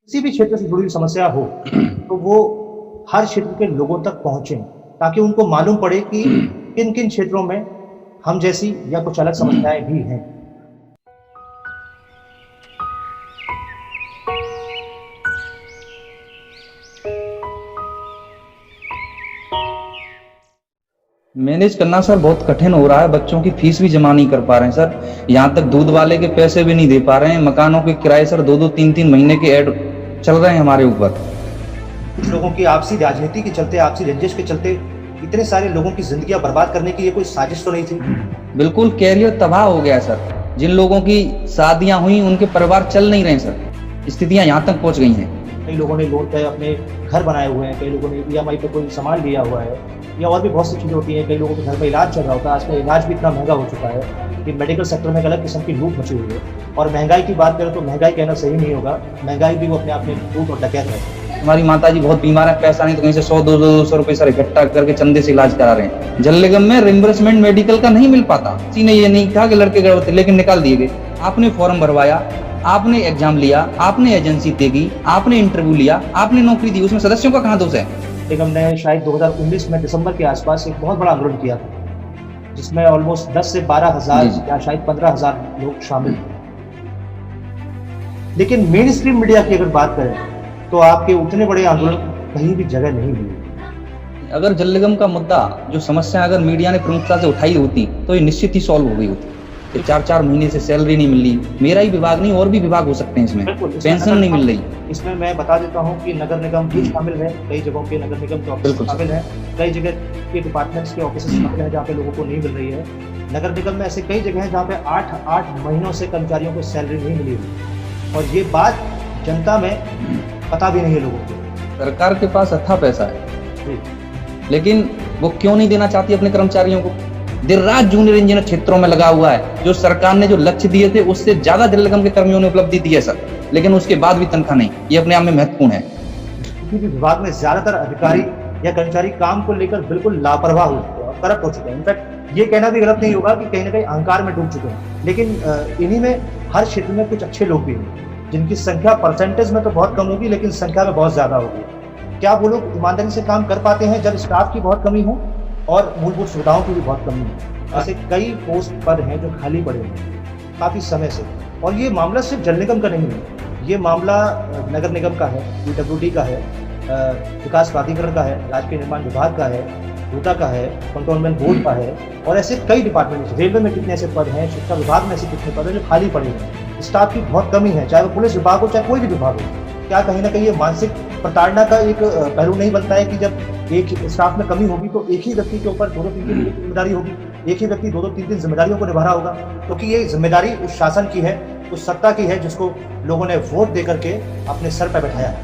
किसी भी क्षेत्र से जुड़ी हुई समस्या हो, तो वो हर क्षेत्र के लोगों तक पहुँचे, ताकि उनको मालूम पड़े कि किन-किन क्षेत्रों में हम जैसी या कुछ अलग समस्याएँ भी हैं। मैनेज करना सर बहुत कठिन हो रहा है। बच्चों की फीस भी जमा नहीं कर पा रहे हैं सर। यहाँ तक दूध वाले के पैसे भी नहीं दे पा रहे हैं। मकानों के किराए सर 2-2 3-3 महीने के ऐड चल रहे हैं हमारे ऊपर। कुछ लोगों की आपसी राजनीति के चलते, आपसी रंजिश के चलते इतने सारे लोगों की ज़िंदगियाँ बर्बाद करने की ये कोई साजिश तो नहीं थी? बिल्कुल कैरियर तबाह हो गया है सर। जिन लोगों की शादियां हुई उनके परिवार चल नहीं रहे सर। स्थितियां यहाँ तक पहुँच गई हैं। कई लोगों ने लोन पे अपने घर बनाए हुए हैं, कई लोगों ने ईएमआई पे कोई सामान लिया हुआ है, या और भी बहुत सी चीज़ें होती हैं। कई लोगों के घर में इलाज चल रहा होता है। आजकल इलाज भी इतना महँगा हो चुका है कि मेडिकल सेक्टर में एक अलग किस्म की लूट मची हुई है। और महँगाई की बात करें तो महँगाई कहना सही नहीं होगा, महँगाई भी वो अपने आप में लूट और डकैत है। हमारी माताजी बहुत बीमार है, पैसा नहीं तो कहीं से 100-200 रुपए सर इकट्ठा करके चंदे से इलाज करा रहे हैं। जल निगम में रिम्बर्समेंट मेडिकल का नहीं मिल पाता। किसी ने ये नहीं कहा कि लड़के गर्भवती थे, लेकिन निकाल दिए गए। आपने फॉर्म भरवाया, आपने एग्जाम लिया, आपने एजेंसी देगी, आपने इंटरव्यू लिया, आपने नौकरी दी, उसमें सदस्यों का कहाँ दोष है? निगम ने शायद 2019 में दिसंबर के आसपास एक बहुत बड़ा आंदोलन किया था, जिसमें ऑलमोस्ट 10 से 12,000 जी, जी। या शायद 15,000 लोग शामिल थे। लेकिन मेन स्ट्रीम मीडिया की अगर बात करें, तो आपके उतने बड़े आंदोलन को कहीं भी जगह नहीं मिली। अगर जल निगम का मुद्दा, जो समस्या अगर मीडिया ने प्रमुखता से उठाई होती तो ये निश्चित ही सॉल्व हो गई होती। कि 4-4 महीने से सैलरी नहीं मिल रही। मेरा ही विभाग नहीं, और भी विभाग हो सकते हैं इसमें। बिल्कुल, इसमें पेंशन नहीं मिल रही। इसमें मैं बता देता हूँ कि नगर निगम भी शामिल है, कई जगहों के नगर निगम के ऑफिस बिल्कुल सर। शामिल हैं, कई जगह के डिपार्टमेंट्स के ऑफिस शामिल हैं जहाँ पे लोगों को नहीं मिल रही है। नगर निगम में ऐसे कई जगह हैं जहाँ पे 8-8 महीनों से कर्मचारियों को सैलरी नहीं मिली हुई, और ये बात जनता में पता भी नहीं है लोगों को। सरकार के पास अच्छा पैसा है, जी। लेकिन वो क्यों नहीं देना चाहती अपने कर्मचारियों को? दिन रात जूनियर इंजीनियर क्षेत्रों में लगा हुआ है। जो सरकार ने जो लक्ष्य दिए थे उससे ज्यादा जल निगम के कर्मियों ने उपलब्धि दी है सर, लेकिन उसके बाद भी तनख्वाह नहीं। ये अपने आप में महत्वपूर्ण है। किसी भी विभाग में ज्यादातर अधिकारी या कर्मचारी काम को लेकर बिल्कुल लापरवाह हो चुके हैं और करप्ट हो चुके हैं। इनफैक्ट ये कहना भी गलत नहीं होगा कि कहीं ना कहीं अहंकार में डूब चुके हैं। लेकिन इन्हीं में हर क्षेत्र में कुछ अच्छे लोग भी हैं, जिनकी संख्या परसेंटेज में तो बहुत कम होगी, लेकिन संख्या में बहुत ज्यादा होगी। क्या वो लोग ईमानदारी से काम कर पाते हैं जब स्टाफ की बहुत कमी हो और मूलभूत सुविधाओं की भी बहुत कमी है? ऐसे कई पोस्ट पद हैं जो खाली पड़े हैं काफी समय से, और ये मामला सिर्फ जल निगम का नहीं है, ये मामला नगर निगम का है, पीडब्ल्यूडी का है, विकास प्राधिकरण का है, राजकीय निर्माण विभाग का है, रूटा का है, कंटोनमेंट बोर्ड का है, और ऐसे कई डिपार्टमेंट। रेलवे में कितने ऐसे पद हैं, शिक्षा विभाग में ऐसे कितने पद हैं जो खाली पड़े हैं। स्टाफ की बहुत कमी है, चाहे वो पुलिस विभाग हो चाहे कोई भी विभाग हो। क्या कहीं ना कहीं ये मानसिक प्रताड़ना का एक पहलू नहीं बनता है कि जब एक स्टाफ में कमी होगी तो एक ही व्यक्ति के ऊपर 2-2 3-3 जिम्मेदारी होगी, एक ही व्यक्ति 2-2 3-3 जिम्मेदारियों को निभा रहा होगा, क्योंकि ये जिम्मेदारी उस शासन की है, उस सत्ता की है जिसको लोगों ने वोट दे करके अपने सर पर बैठाया है,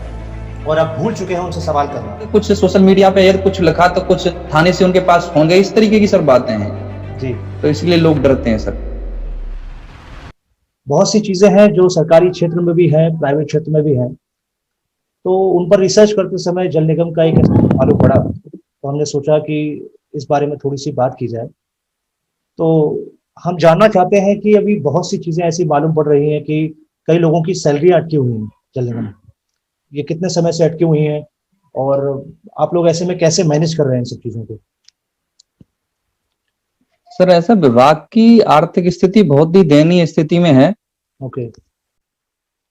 और अब भूल चुके हैं उनसे सवाल करना। कुछ सोशल मीडिया पे यदि कुछ लिखा तो कुछ थाने से उनके पास फोन गए, इस तरीके की सर बातें हैं जी। तो इसलिए लोग डरते हैं सर। बहुत सी चीजें हैं जो सरकारी क्षेत्र में भी हैं, प्राइवेट क्षेत्र में भी हैं, तो उन पर रिसर्च करते समय जल निगम का एक मालूम पड़ा, तो हमने सोचा कि इस बारे में थोड़ी सी बात की जाए। तो हम जानना चाहते हैं कि अभी बहुत सी चीजें ऐसी मालूम पड़ रही हैं कि कई लोगों की सैलरी अटकी हुई है जल निगम में। ये कितने समय से अटकी हुई हैं, और आप लोग ऐसे में कैसे मैनेज कर रहे हैं इन सब चीजों को? सर ऐसा विभाग की आर्थिक स्थिति बहुत ही दयनीय स्थिति में है। ओके।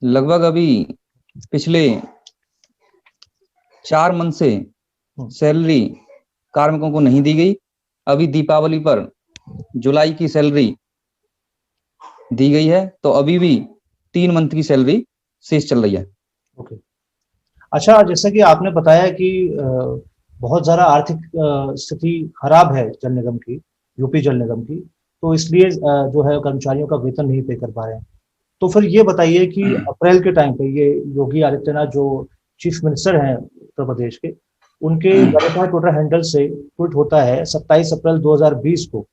लगभग अभी पिछले 4 मंथ से सैलरी कार्मिकों को नहीं दी गई। अभी दीपावली पर जुलाई की सैलरी दी गई है, तो अभी भी 3 मंथ की सैलरी शेष चल रही है। ओके। अच्छा, जैसा कि आपने बताया कि बहुत ज़्यादा आर्थिक स्थिति खराब है जल निगम की, यूपी जल निगम की, तो इसलिए जो है कर्मचारियों का वेतन नहीं पे कर पा रहे हैं। तो फिर ये बताइए कि अप्रैल के टाइम पे ये योगी आदित्यनाथ जो चीफ मिनिस्टर हैं उत्तर प्रदेश के, उनके लगातार ट्विटर हैंडल से ट्वीट होता है 27 अप्रैल 2020 को,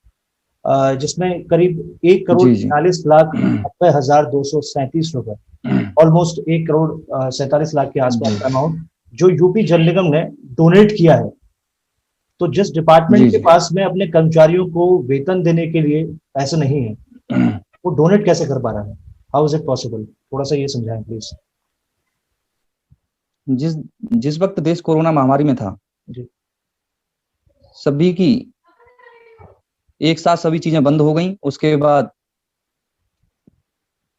जिसमें करीब 1,40,90,237 रुपए, ऑलमोस्ट 1,47,00,000 के आसपास अमाउंट जो यूपी जल निगम ने डोनेट किया है। तो जिस डिपार्टमेंट के पास में अपने कर्मचारियों को वेतन देने के लिए पैसे नहीं है, वो डोनेट कैसे कर पा रहा है? How is it possible? थोड़ा सा ये समझाएं प्लीज। जिस जिस वक्त देश कोरोना महामारी में था, जी। सभी की एक साथ सभी चीजें बंद हो गई। उसके बाद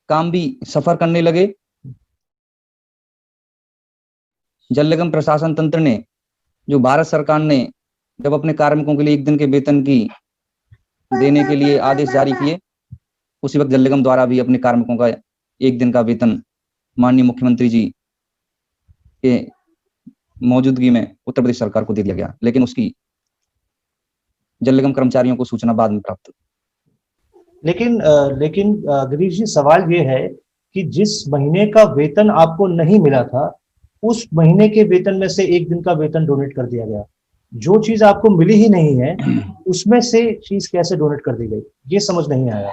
काम भी सफर करने लगे। जल निगम प्रशासन तंत्र ने, जो भारत सरकार ने जब अपने कार्मिकों के लिए 1 दिन के वेतन की देने के लिए आदेश जारी किए, उसी वक्त जल निगम द्वारा भी अपने कार्मिकों का 1 दिन का वेतन माननीय मुख्यमंत्री जी के मौजूदगी में उत्तर प्रदेश सरकार को दे दिया गया। लेकिन उसकी जल निगम कर्मचारियों को सूचना बाद में प्राप्त हुई। लेकिन गिरीश जी, सवाल ये है कि जिस महीने का वेतन आपको नहीं मिला था, उस महीने के वेतन में से 1 दिन का वेतन डोनेट कर दिया गया। जो चीज आपको मिली ही नहीं है, उसमें से चीज कैसे डोनेट कर दी गई, ये समझ नहीं आया।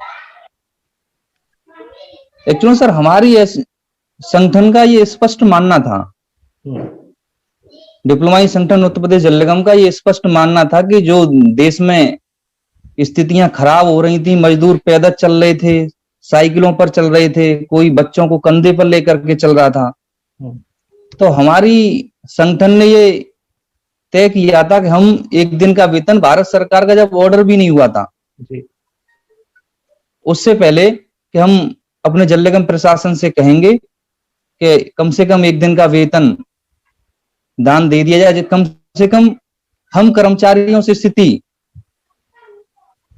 एक्चुअली सर, हमारी संगठन का ये स्पष्ट मानना था, डिप्लोमाई संगठन उत्तर प्रदेश जल निगम का ये स्पष्ट मानना था कि जो देश में स्थितियां खराब हो रही थी, मजदूर पैदल चल रहे थे, साइकिलों पर चल रहे थे, कोई बच्चों को कंधे पर लेकर के चल रहा था, तो हमारी संगठन ने ये तय किया था कि हम 1 दिन का वेतन, भारत सरकार का जब ऑर्डर भी नहीं हुआ था जी, उससे पहले, कि हम अपने जल निगम प्रशासन से कहेंगे कि कम से कम 1 दिन का वेतन दान दे दिया जाए। कम से कम हम कर्मचारियों से स्थिति,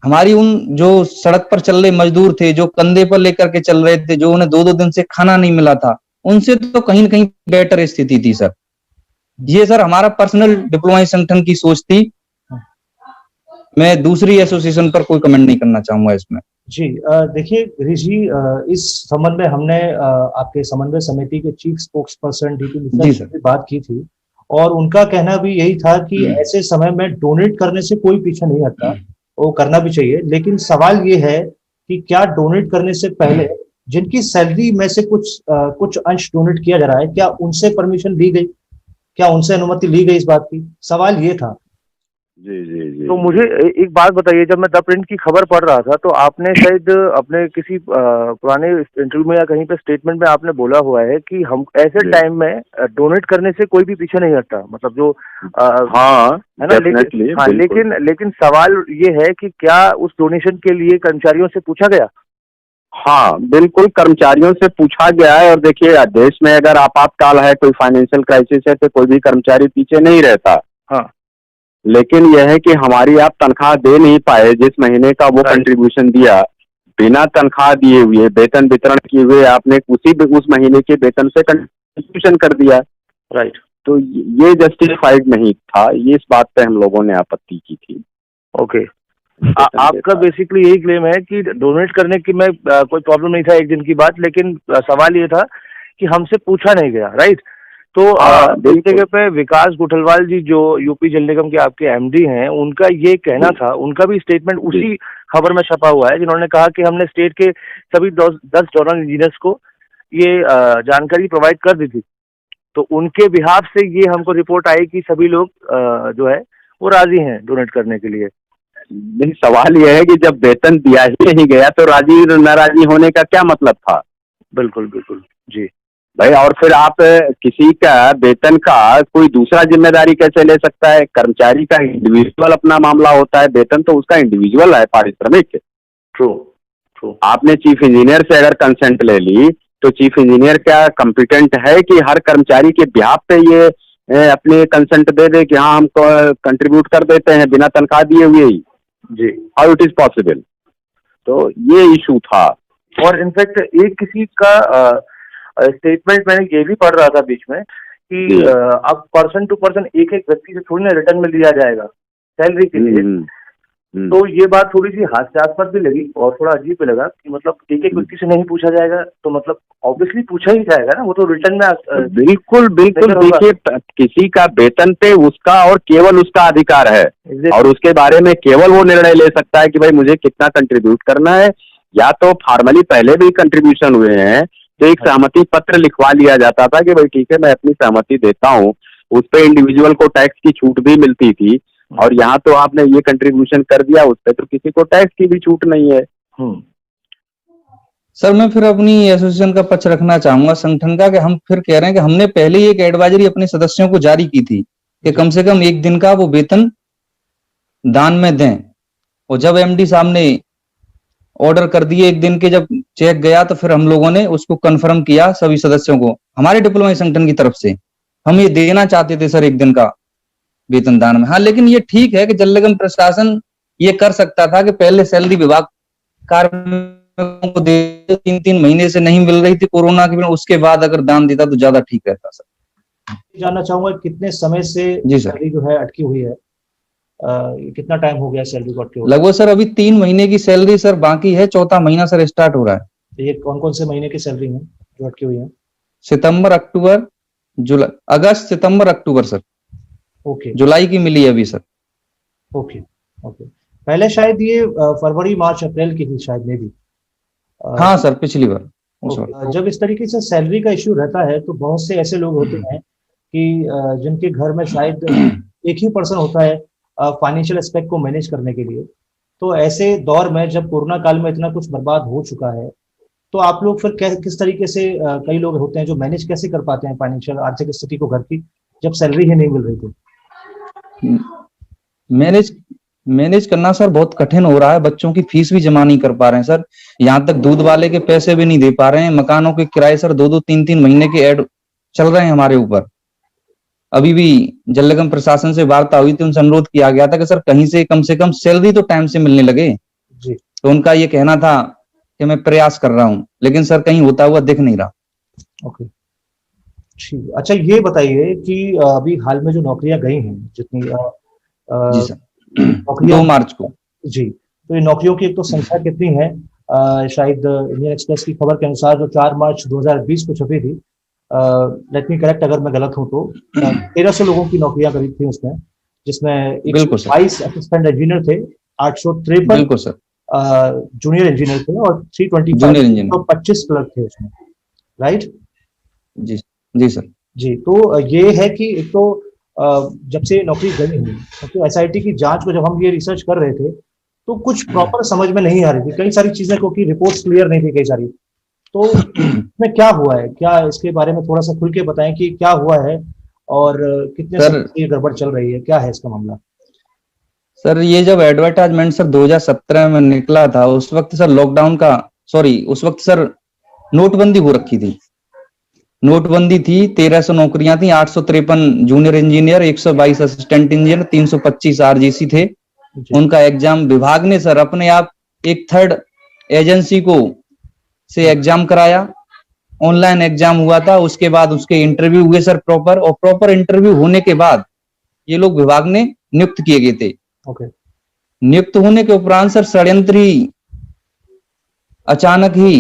हमारी उन जो सड़क पर चल रहे मजदूर थे, जो कंधे पर लेकर के चल रहे थे, जो उन्हें 2-2 दिन से खाना नहीं मिला था, उनसे तो कहीं न कहीं बेटर स्थिति थी सर। ये सर हमारा पर्सनल डिप्लोमाई संगठन की सोच थी। मैं दूसरी एसोसिएशन पर कोई कमेंट नहीं करना चाहूंगा इसमें। जी, देखिए गिरीश जी, इस संबंध में हमने आपके समन्वय समिति के chief spokes person DP Mishra से बात की थी, और उनका कहना भी यही था कि ऐसे समय में डोनेट करने से कोई पीछे नहीं हटता, वो करना भी चाहिए। लेकिन सवाल ये है कि क्या डोनेट करने से पहले जिनकी सैलरी में से कुछ अंश डोनेट किया जा रहा है, क्या उनसे परमिशन ली गई, क्या उनसे अनुमति ली गई इस बात की? सवाल ये था। जी जी जी। तो मुझे एक बात बताइए, जब मैं द प्रिंट की खबर पढ़ रहा था, तो आपने शायद अपने किसी पुराने इंटरव्यू में या कहीं पे स्टेटमेंट में आपने बोला हुआ है कि हम ऐसे टाइम में डोनेट करने से कोई भी पीछे नहीं हटता, मतलब जो हाँ है ना। लेकिन सवाल ये है कि क्या उस डोनेशन के लिए कर्मचारियों से पूछा गया? हाँ बिल्कुल, कर्मचारियों से पूछा गया है। और देखिए, देश में अगर आपातकाल है, कोई फाइनेंशियल क्राइसिस है, तो कोई भी कर्मचारी पीछे नहीं रहता। हाँ, लेकिन यह है कि हमारी आप तनख्वाह दे नहीं पाए, जिस महीने का वो कंट्रीब्यूशन दिया, बिना तनख्वाह दिए हुए, वेतन वितरण किए हुए आपने उस महीने के वेतन से कंट्रीब्यूशन कर दिया। राइट। तो ये जस्टिफाइड नहीं था, ये इस बात पे हम लोगों ने आपत्ति की थी। ओके। आपका बेसिकली यही क्लेम है कि डोनेट करने की में कोई प्रॉब्लम नहीं था 1 दिन की बात, लेकिन सवाल ये था कि हमसे पूछा नहीं गया, राइट? तो इस जगह पे विकास गुठलवाल जी, जो यूपी जल निगम के आपके एमडी हैं, उनका ये कहना था, उनका भी स्टेटमेंट उसी खबर में छपा हुआ है, जिन्होंने कहा कि हमने स्टेट के सभी 10 जोनल इंजीनियर्स को ये जानकारी प्रोवाइड कर दी थी। तो उनके बिहाफ से ये हमको रिपोर्ट आई कि सभी लोग जो है वो राजी हैं डोनेट करने के लिए। नहीं, सवाल यह है कि जब वेतन दिया ही नहीं गया तो राजी नाराजी होने का क्या मतलब था? बिल्कुल बिल्कुल जी भाई। और फिर आप किसी का वेतन का कोई दूसरा जिम्मेदारी कैसे ले सकता है? कर्मचारी का इंडिविजुअल अपना मामला होता है, वेतन तो उसका इंडिविजुअल है, पारिश्रमिक। ट्रू। आपने चीफ इंजीनियर से अगर कंसेंट ले ली, तो चीफ इंजीनियर क्या कॉम्पिटेंट है कि हर कर्मचारी के बिहाफ पे ये अपने कंसेंट दे दे कि हाँ हम कंट्रीब्यूट कर देते हैं बिना तनख्वाह दिए हुए ही? जी, हाउ इट इज पॉसिबल? तो ये इशू था। और इनफैक्ट एक किसी का स्टेटमेंट मैंने ये भी पढ़ रहा था बीच में कि अब पर्सन टू पर्सन एक व्यक्ति से थोड़ी ना रिटर्न में लिया जाएगा सैलरी के लिए। तो ये बात थोड़ी सी हास्यास्पद भी लगी और थोड़ा अजीब भी लगा कि मतलब एक व्यक्ति से नहीं पूछा जाएगा, तो मतलब ऑब्वियसली पूछा ही जाएगा ना, वो तो रिटर्न में। बिल्कुल। देखिए, किसी का वेतन पे उसका और केवल उसका अधिकार है, और उसके बारे में केवल वो निर्णय ले सकता है कि भाई मुझे कितना कंट्रीब्यूट करना है। या तो फॉर्मली पहले भी कंट्रीब्यूशन हुए हैं तो एक सहमति पत्र लिखवा लिया जाता था कि भाई ठीक है, मैं अपनी सहमति देता हूँ। उस पर इंडिविजुअल को टैक्स की छूट भी मिलती थी, और यहाँ तो आपने ये कंट्रीब्यूशन कर दिया, उस पर तो किसी को टैक्स की भी छूट नहीं है। सर मैं फिर अपनी एसोसिएशन का पक्ष रखना चाहूंगा संगठन का, कि हम फिर कह रहे हैं कि हमने पहले ही एक एडवाइजरी अपने सदस्यों को जारी की थी कि कम से कम एक दिन का वो वेतन दान में दें। और जब एमडी साहब ने ऑर्डर कर दिए एक दिन के, जब चेक गया तो फिर हम लोगों ने उसको कंफर्म किया सभी सदस्यों को, हमारे डिप्लोमा संगठन की तरफ से हम ये देना चाहते थे सर एक दिन का वेतन दान में। हाँ, लेकिन ये ठीक है कि जल निगम प्रशासन ये कर सकता था कि पहले सैलरी विभाग कार्मिकों को दे, 3-3 महीने से नहीं मिल रही थी कोरोना के, उसके बाद अगर दान देता तो ज्यादा ठीक रहता सर। जानना चाहूंगा कितने समय से जी सर। सैलरी जो है अटकी हुई है, कितना टाइम हो गया सैलरी को अटके हुए? लगभग सर अभी 3 महीने की सैलरी सर बाकी है, चौथा महीना सर स्टार्ट हो रहा है। तो ये कौन कौन से महीने की सैलरी है जो अटकी हुई है? सितंबर, अक्टूबर, जुलाई, अगस्त, सितंबर, अक्टूबर सर। ओके जुलाई की मिली है अभी सर। Okay okay. पहले शायद ये फरवरी, मार्च, अप्रैल की थी शायद में भी। हाँ सर, पिछली बार उस ओके। वक्त। जब इस तरीके से सैलरी का इश्यू रहता है तो बहुत से ऐसे लोग होते हैं कि जिनके घर में शायद एक ही पर्सन होता है फाइनेंशियल एस्पेक्ट को मैनेज करने के लिए। तो ऐसे दौर में जब कोरोना काल में इतना कुछ बर्बाद हो चुका है, तो आप लोग फिर किस तरीके से, कई लोग होते हैं जो मैनेज कैसे कर पाते हैं फाइनेंशियल आर्थिक स्थिति को घर की, जब सैलरी ही नहीं मिल रही थी? मैनेज करना सर बहुत कठिन हो रहा है। बच्चों की फीस भी जमा नहीं कर पा रहे हैं सर, यहाँ तक दूध वाले के पैसे भी नहीं दे पा रहे हैं। मकानों के किराए सर 2-2, 3-3 महीने के ऐड चल रहे हैं हमारे ऊपर। अभी भी जल निगम प्रशासन से वार्ता हुई थी, उनसे अनुरोध किया गया था कि सर कहीं से कम सैलरी तो टाइम से मिलने लगे जी। तो उनका ये कहना था कि मैं प्रयास कर रहा हूं, लेकिन सर कहीं होता हुआ दिख नहीं रहा। ओके, ठीक। अच्छा, ये बताइए कि अभी हाल में जो नौकरियां गई हैं जितनी जी सर, 2 नौकरियां, मार्च को। जी, तो ये नौकरियों की एक तो संख्या कितनी है? शायद इंडियन एक्सप्रेस की खबर के अनुसार जो 4 मार्च 2020 को छपी थी, लेट मी करेक्ट अगर मैं गलत हूं तो, 1300 लोगों की नौकरियां करीब थी उसमें, जिसमें बिल्कुल सर। 122 असिस्टेंट इंजीनियर थे, 853 बिल्कुल सर। जूनियर इंजीनियर थे और जूनियर इंजीनियर। 325 क्लर्क थे उसमें, राइट? जी जी सर। जी, तो ये है कि एक तो जब से नौकरी गई हुई, तो एसआईटी की जांच को जब हम ये रिसर्च कर रहे थे तो कुछ प्रॉपर समझ में नहीं आ रही थी कई सारी चीजें, क्योंकि रिपोर्ट्स क्लियर नहीं थी कई सारी। तो इसमें क्या हुआ है, क्या इसके बारे में थोड़ा सा खुल के बताएं कि क्या हुआ है और कितने समय से ये गड़बड़ चल रही है, क्या है इसका मामला? सर ये जब एडवर्टाइजमेंट सर 2017 में निकला था, उस वक्त सर लॉकडाउन का, उस वक्त सर नोटबंदी हो रखी थी। नोटबंदी थी, 1300 नौकरियां थी, 853 junior engineer, 122 assistant engineer, 325 RGC थे। उनका एग्जाम विभाग ने सर अपने आप एक थर्ड एजेंसी को से एग्जाम कराया। ऑनलाइन एग्जाम हुआ था, उसके बाद उसके इंटरव्यू हुए सर प्रॉपर, और प्रॉपर इंटरव्यू होने के बाद ये लोग विभाग ने नियुक्त किए गए थे। ओके। नियुक्त होने के उपरांत सर षड्यंत्री अचानक ही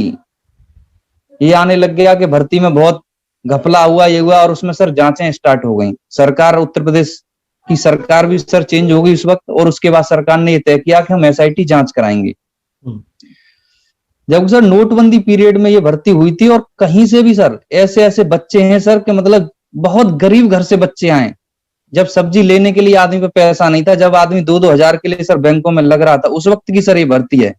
ये आने लग गया कि भर्ती में बहुत घपला हुआ, ये हुआ, और उसमें सर जांचें स्टार्ट हो गई। सरकार, उत्तर प्रदेश की सरकार भी सर चेंज हो गई उस वक्त, और उसके बाद सरकार ने ये तय किया कि हम एसआईटी जांच कराएंगे। जब सर नोटबंदी पीरियड में ये भर्ती हुई थी, और कहीं से भी सर ऐसे ऐसे बच्चे हैं सर कि मतलब बहुत गरीब घर से बच्चे आए। जब सब्जी लेने के लिए आदमी पे पैसा नहीं था, जब आदमी 2-2 हजार के लिए सर बैंकों में लग रहा था, उस वक्त की सर ये भर्ती है।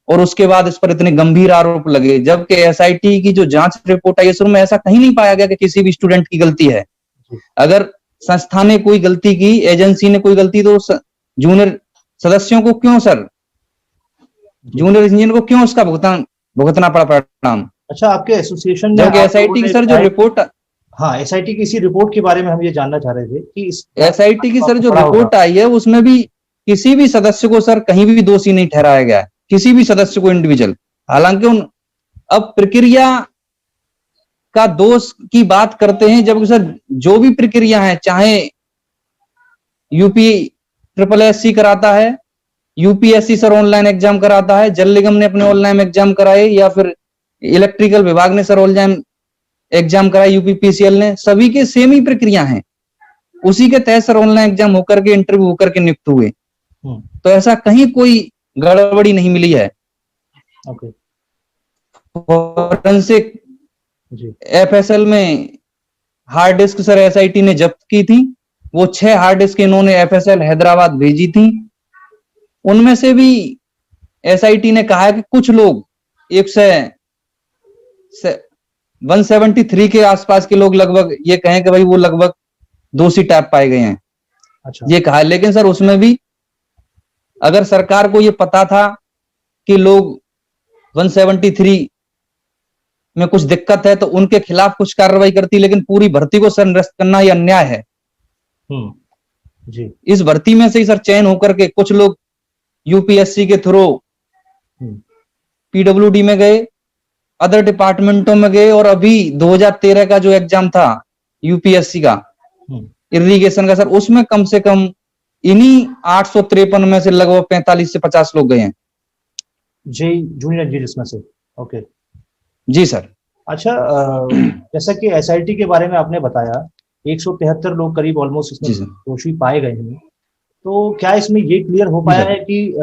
और उसके बाद इस पर इतने गंभीर आरोप लगे, जबकि एसआईटी की जो जांच रिपोर्ट आई शुरू में ऐसा कहीं नहीं पाया गया कि किसी भी स्टूडेंट की गलती है। अगर संस्था ने कोई गलती की, एजेंसी ने कोई गलती, तो जूनियर सदस्यों को क्यों सर, जूनियर इंजीनियर को क्यों उसका भुगतना पड़ा परिणाम? अच्छा, आपके एसोसिएशन ने, जबकि एसआईटी की सर जो रिपोर्ट, हाँ, एसआईटी की इसी रिपोर्ट के बारे में हम ये जानना चाह रहे थे कि इस एसआईटी की सर जो रिपोर्ट आई है उसमें भी किसी भी सदस्य को सर कहीं भी दोषी नहीं ठहराया गया है, किसी भी सदस्य को इंडिविजुअल। हालांकि अब प्रक्रिया का दोष की बात करते हैं, जबकि सर जो भी प्रक्रिया है, चाहे यूपी SSSC कराता है, यूपीएससी सर ऑनलाइन एग्जाम कराता है, जल निगम ने अपने ऑनलाइन एग्जाम कराए, या फिर इलेक्ट्रिकल विभाग ने सर ऑनलाइन एग्जाम कराए, यूपीपीसीएल ने, सभी के सेम ही प्रक्रिया है। उसी के तहत सर ऑनलाइन एग्जाम होकर के, इंटरव्यू होकर के नियुक्त हुए। तो ऐसा कहीं कोई गड़बड़ी नहीं मिली है। ओके। फॉरेंसिक जी। एफएसएल में हार्ड डिस्क सर एसआईटी ने जब्त की थी, वो 6 हार्ड डिस्क इन्होंने एफएसएल हैदराबाद भेजी थी। उनमें से भी एसआईटी ने कहा है कि कुछ लोग एक से 173 के आसपास के लोग लगभग ये कहें कि भाई वो लगभग दोषी टाइप पाए गए हैं, अच्छा। ये कहा है। लेकिन सर उसमें भी अगर सरकार को ये पता था कि लोग 173 में कुछ दिक्कत है तो उनके खिलाफ कुछ कार्रवाई करती, लेकिन पूरी भर्ती को सर निरस्त करना ये अन्याय है। जी। इस भर्ती में से ही सर चयन होकर के कुछ लोग यूपीएससी के थ्रू पीडब्ल्यूडी में गए, अदर डिपार्टमेंटों में गए, और अभी 2013 का जो एग्जाम था यूपीएससी का इरिगेशन का सर, उसमें कम से कम इन्हीं 853 में से लगभग 45 से 50 लोग गए हैं जी, जूनियर इंजीनियर्स में से। ओके जी सर। अच्छा, जैसा कि एसआईटी के बारे में आपने बताया 173 लोग करीब ऑलमोस्ट इसमें दोषी पाए गए हैं, तो क्या इसमें ये क्लियर हो पाया है कि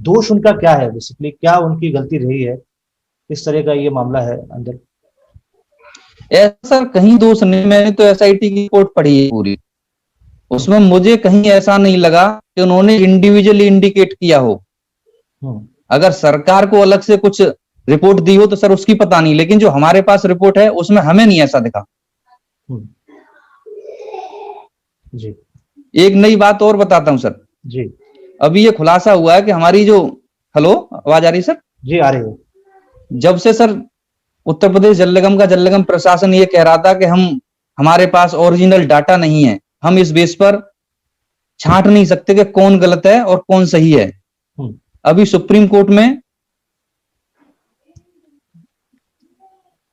दोष उनका क्या है, बेसिकली क्या उनकी गलती रही है, किस तरह का ये मामला है अंदर? ऐसा कहीं दोष नहीं, मैंने तो एसआईटी की रिपोर्ट पढ़ी है पूरी, उसमें मुझे कहीं ऐसा नहीं लगा कि उन्होंने इंडिविजुअली इंडिकेट किया हो। अगर सरकार को अलग से कुछ रिपोर्ट दी हो तो सर उसकी पता नहीं, लेकिन जो हमारे पास रिपोर्ट है उसमें हमें नहीं ऐसा दिखा। जी। एक नई बात और बताता हूं सर जी। अभी ये खुलासा हुआ है कि हमारी जो, हेलो आवाज आ रही सर? जी आ रही है। जब से सर उत्तर प्रदेश जल निगम का जल निगम प्रशासन ये कह रहा था कि हमारे पास ओरिजिनल डाटा नहीं है, हम इस बेस पर छांट नहीं सकते कि कौन गलत है और कौन सही है। अभी सुप्रीम कोर्ट में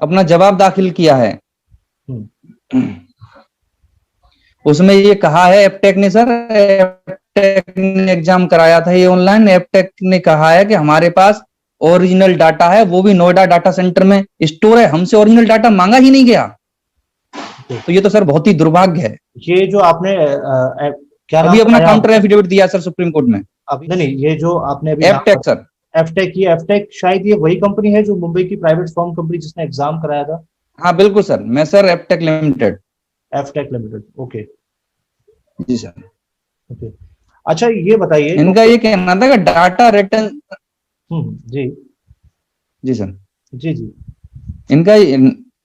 अपना जवाब दाखिल किया है, उसमें ये कहा है एपटेक ने, सर एपटेक ने एग्जाम कराया था ये ऑनलाइन, एपटेक ने कहा है कि हमारे पास ओरिजिनल डाटा है, वो भी नोएडा डाटा सेंटर में स्टोर है, हमसे ओरिजिनल डाटा मांगा ही नहीं गया। तो ये तो सर बहुत ही दुर्भाग्य है। ये जो आपने क्या अभी अपना काउंटर एफिडेविट दिया सर सुप्रीम कोर्ट में। अभी नहीं, ये जो आपने अभी एपटेक सर, एफटेक शायद ये वही कंपनी है जो मुंबई की प्राइवेट फर्म कंपनी जिसने एग्जाम कराया था। हाँ बिल्कुल सर, मैं sir Aptech limited. Aptech limited, okay जी सर। ओके अच्छा, ये बताइए, इनका ये कहना था कि डाटा रिटर्न, जी जी सर, जी जी,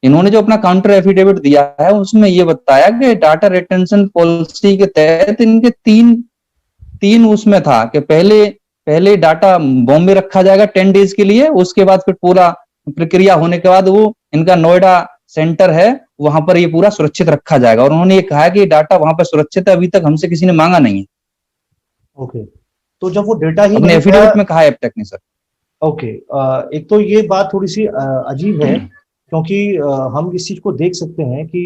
इन्होंने जो अपना काउंटर एफिडेविट दिया है उसमें ये बताया कि डाटा रिटेंशन पॉलिसी के तहत इनके तीन उसमें था कि पहले डाटा बॉम्बे रखा जाएगा 10 डेज के लिए, उसके बाद फिर पूरा प्रक्रिया होने के बाद वो इनका नोएडा सेंटर है वहां पर ये पूरा सुरक्षित रखा जाएगा, और उन्होंने ये कहा है कि डाटा वहां पर सुरक्षित है, अभी तक हमसे किसी ने मांगा नहीं है। ओके, तो जब वो डेटा ही अपने एफिडेविट में कहा है एपटेक ने सर। ओके, एक तो ये बात थोड़ी सी अजीब है, क्योंकि हम इस चीज को देख सकते हैं कि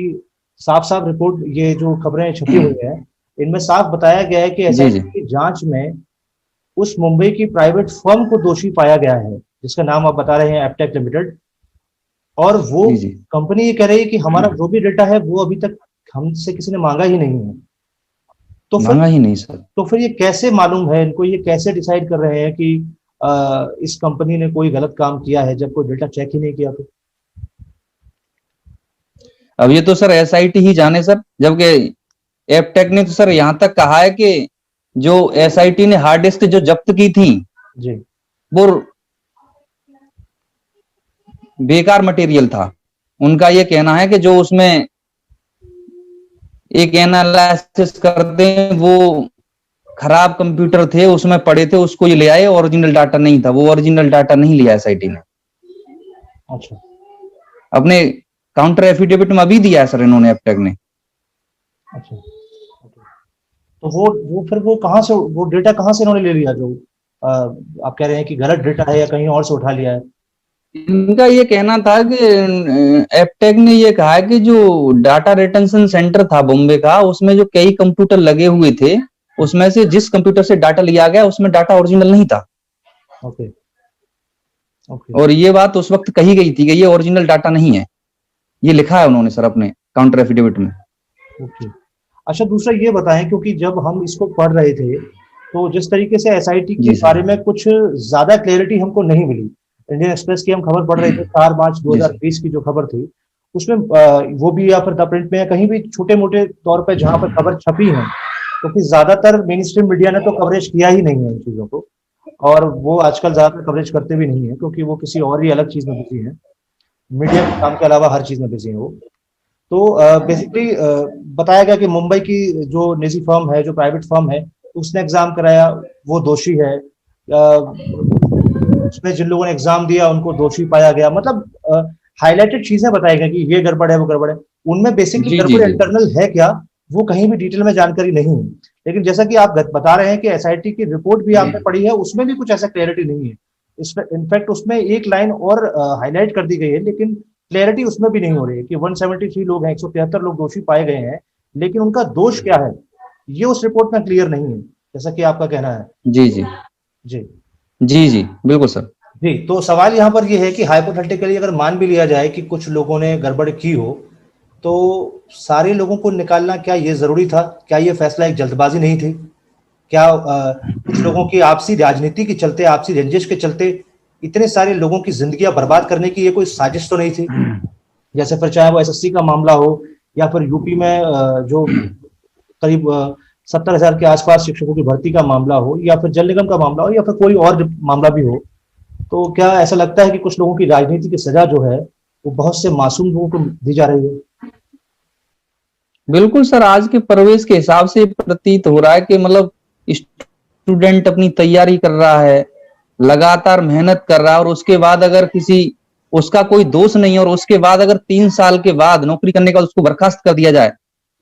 साफ साफ रिपोर्ट, ये जो खबरें छपी हुई है इनमें साफ बताया गया है कि एसआईटी की जांच में उस मुंबई की प्राइवेट फर्म को दोषी पाया गया है जिसका नाम आप बता रहे हैं एपटेक लिमिटेड, और वो कंपनी ये कह रही है कि हमारा जो भी डेटा है वो अभी तक हमसे किसी ने मांगा ही नहीं है। तो मांगा ही नहीं सर, तो फिर ये कैसे मालूम है इनको, ये कैसे डिसाइड कर रहे हैं कि इस कंपनी ने कोई गलत काम किया है जब कोई डेटा चेक ही नहीं किया? तो अब ये तो सर एसआईटी ही जाने सर, जबकि एपटेक ने तो सर यहां तक कहा है कि जो एसआईटी ने हार्ड डिस्क जो जब्त की थी जी, वो बेकार मटेरियल था। उनका ये कहना है कि जो उसमें एक एनालिसिस करते हैं वो खराब कंप्यूटर थे उसमें पड़े थे, उसको ये ले आए, ओरिजिनल डाटा नहीं था, वो ओरिजिनल डाटा नहीं लिया एसआईटी ने। अच्छा, अपने काउंटर एफिडेविट में अभी दिया है सर इन्होंने, एपटेक ने। अच्छा, तो वो फिर वो कहाँ से, वो डेटा कहाँ से इन्होंने ले लिया जो आप कह रहे हैं कि गलत डेटा है, या कहीं और से उठा लिया है? इनका ये कहना था कि एपटेक ने ये कहा है कि जो डाटा रिटेंशन सेंटर था बॉम्बे का, उसमें जो कई कंप्यूटर लगे हुए थे उसमें से जिस कंप्यूटर से डाटा लिया गया उसमें डाटा ओरिजिनल नहीं था। ओके ओके, और ये बात उस वक्त कही गई थी कि ये ओरिजिनल डाटा नहीं है, ये लिखा है उन्होंने सर अपने काउंटर एफिडेविट में। ओके अच्छा, दूसरा ये बताएं, क्योंकि जब हम इसको पढ़ रहे थे तो जिस तरीके से एसआईटी के बारे में कुछ ज्यादा क्लैरिटी हमको नहीं मिली। इंडियन एक्सप्रेस की हम खबर पढ़ रहे थे 4 मार्च 2020 की जो खबर थी उसमें वो भी या फिर द प्रिंट में या कहीं भी छोटे मोटे तौर पर जहां पर खबर छपी है, क्योंकि ज्यादातर मेन स्ट्रीम मीडिया ने तो कवरेज किया ही नहीं है इन चीजों को, और वो आजकल ज्यादातर कवरेज करते भी नहीं है, क्योंकि वो किसी और ही अलग चीज में बिजी है, मीडिया के काम के अलावा हर चीज में बिजी है वो। तो बेसिकली बताया गया कि मुंबई की जो निजी फर्म है, जो प्राइवेट फर्म है, उसने एग्जाम कराया, वो दोषी है। उसमें जिन लोगों ने एग्जाम दिया उनको दोषी पाया गया। मतलब हाईलाइटेड चीजें बताई गई कि ये गड़बड़ है, वो गड़बड़ है। उनमें बेसिकली जी जी गड़बड़ जी इंटरनल है क्या, वो कहीं भी डिटेल में जानकारी नहीं है। लेकिन जैसा कि आप बता रहे हैं कि एसआईटी की रिपोर्ट भी आपने पढ़ी है, उसमें भी कुछ ऐसा क्लैरिटी नहीं है। इसमें इनफैक्ट उसमें एक लाइन और हाईलाइट कर दी गई है, लेकिन क्लैरिटी उसमें भी नहीं हो रही है कि 173 लोग हैं, 173 लोग दोषी पाए गए हैं, लेकिन उनका दोष क्या है ये उस रिपोर्ट में क्लियर नहीं है, जैसा कि आपका कहना है। जी जी जी जी जी बिल्कुल सर। जी। तो सवाल यहाँ पर ये है कि हाइपोथेटिकली अगर मान भी लिया जाए कि कुछ लोगों ने गड़बड़ की हो, तो सारे लोगों को निकालना क्या ये जरूरी था? क्या ये फैसला एक जल्दबाजी नहीं थी? क्या कुछ लोगों की आपसी राजनीति के चलते, आपसी रंजिश के चलते इतने सारे लोगों की जिंदगियां बर्बाद करने की ये कोई साजिश तो नहीं थी? जैसे फिर चाहे वो एसएससी का मामला हो, या फिर यूपी में जो करीब 70,000 के आसपास शिक्षकों की भर्ती का मामला हो, या फिर जल निगम का मामला हो, या फिर कोई और मामला भी हो, तो क्या ऐसा लगता है कि कुछ लोगों की राजनीति की सजा जो है वो बहुत से मासूम लोगों को दी जा रही है? बिल्कुल सर, आज के परिवेश के हिसाब से प्रतीत हो रहा है कि मतलब स्टूडेंट अपनी तैयारी कर रहा है, लगातार मेहनत कर रहा है, और उसके बाद अगर किसी उसका कोई दोष नहीं है, और उसके बाद अगर 3 साल के बाद नौकरी करने के बाद उसको बर्खास्त कर दिया जाए,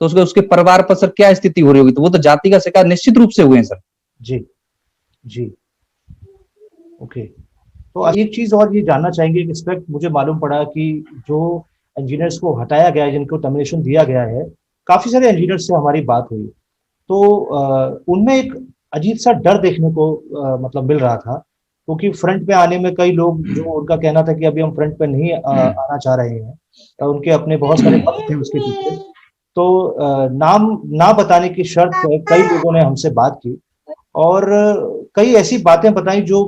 तो उसके परिवार पर सर क्या स्थिति हो रही होगी? तो वो तो जाति का शिकार निश्चित रूप से हुए हैं सर। जी जी। ओके। तो एक चीज और ये जानना चाहेंगे कि इस वक्त मुझे मालूम पड़ा कि जो इंजीनियर्स को हटाया गया है, जिनको टर्मिनेशन दिया गया है, काफी सारे इंजीनियर्स से हमारी बात हुई, तो उनमें एक अजीब सा डर देखने को मतलब मिल रहा था, क्योंकि फ्रंट पे आने में कई लोग, जो उनका कहना था कि अभी हम फ्रंट पे नहीं आना चाह रहे हैं, उनके अपने बहुत सारे पक्ष थे उसके पीछे। तो नाम ना बताने की शर्त पे कई लोगों ने हमसे बात की, और कई ऐसी बातें बताई जो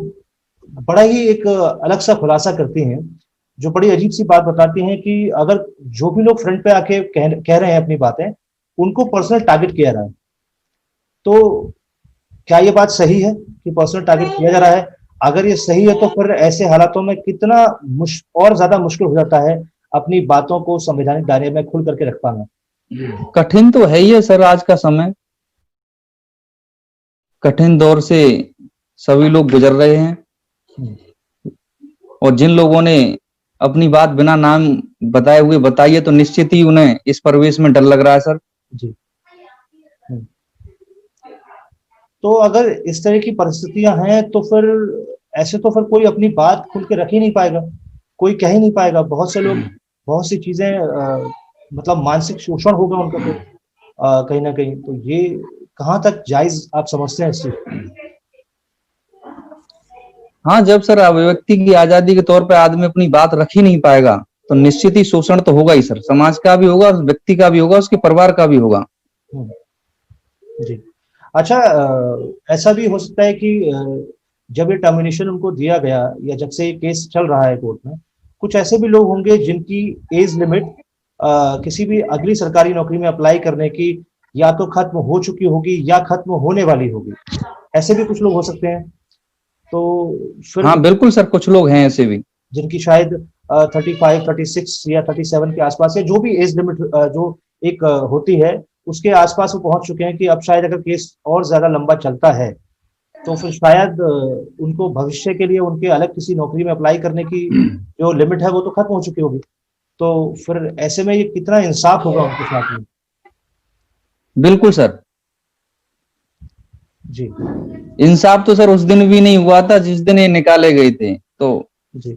बड़ा ही एक अलग सा खुलासा करती हैं, जो बड़ी अजीब सी बात बताती हैं कि अगर जो भी लोग फ्रंट पे आके कह रहे हैं अपनी बातें, उनको पर्सनल टारगेट किया रहा है। तो क्या ये बात सही है कि पर्सनल टारगेट किया जा रहा है? अगर ये सही है तो फिर ऐसे हालातों में कितना और ज्यादा मुश्किल हो जाता है अपनी बातों को संवैधानिक दायरे में खुल करके रख पाना। कठिन तो है ही है सर, आज का समय कठिन दौर से सभी लोग गुजर रहे हैं, और जिन लोगों ने अपनी बात बिना नाम बताए हुए बताई है, तो निश्चित ही उन्हें इस परिवेश में डर लग रहा है सर। जी। तो अगर इस तरह की परिस्थितियां हैं, तो फिर ऐसे तो फिर कोई अपनी बात खुल के रख ही नहीं पाएगा, कोई कह ही नहीं पाएगा। बहुत से लोग, बहुत सी चीजें मतलब मानसिक शोषण होगा उनका, तो कहीं ना कहीं। तो ये कहाँ तक जायज आप समझते हैं इस चीज? हाँ, जब सर अभिव्यक्ति की आजादी के तौर पे आदमी अपनी बात रख ही नहीं पाएगा, तो निश्चित ही शोषण तो होगा ही सर, समाज का भी होगा, व्यक्ति का भी होगा, उसके परिवार का भी होगा। जी। अच्छा, ऐसा भी हो सकता है कि जब ये टर्मिनेशन उनको दिया गया, या जब से ये केस चल रहा है कोर्ट में, कुछ ऐसे भी लोग होंगे जिनकी एज लिमिट किसी भी अगली सरकारी नौकरी में अप्लाई करने की या तो खत्म हो चुकी होगी या खत्म होने वाली होगी। ऐसे भी कुछ लोग हो सकते हैं। तो फिर हाँ बिल्कुल सर, कुछ लोग हैं ऐसे भी जिनकी शायद 35, 36 या 37 के आसपास, या जो भी एज लिमिट जो एक होती है, उसके आसपास वो पहुंच चुके हैं कि अब शायद अगर केस और ज्यादा लंबा चलता है, तो फिर शायद उनको भविष्य के लिए उनके अलग किसी नौकरी में अप्लाई करने की जो लिमिट है वो तो खत्म हो चुकी होगी। तो फिर ऐसे में ये कितना इंसाफ होगा उनके साथ में? बिल्कुल सर। जी इंसाफ तो सर उस दिन भी नहीं हुआ था जिस दिन ये निकाले गए थे, तो जी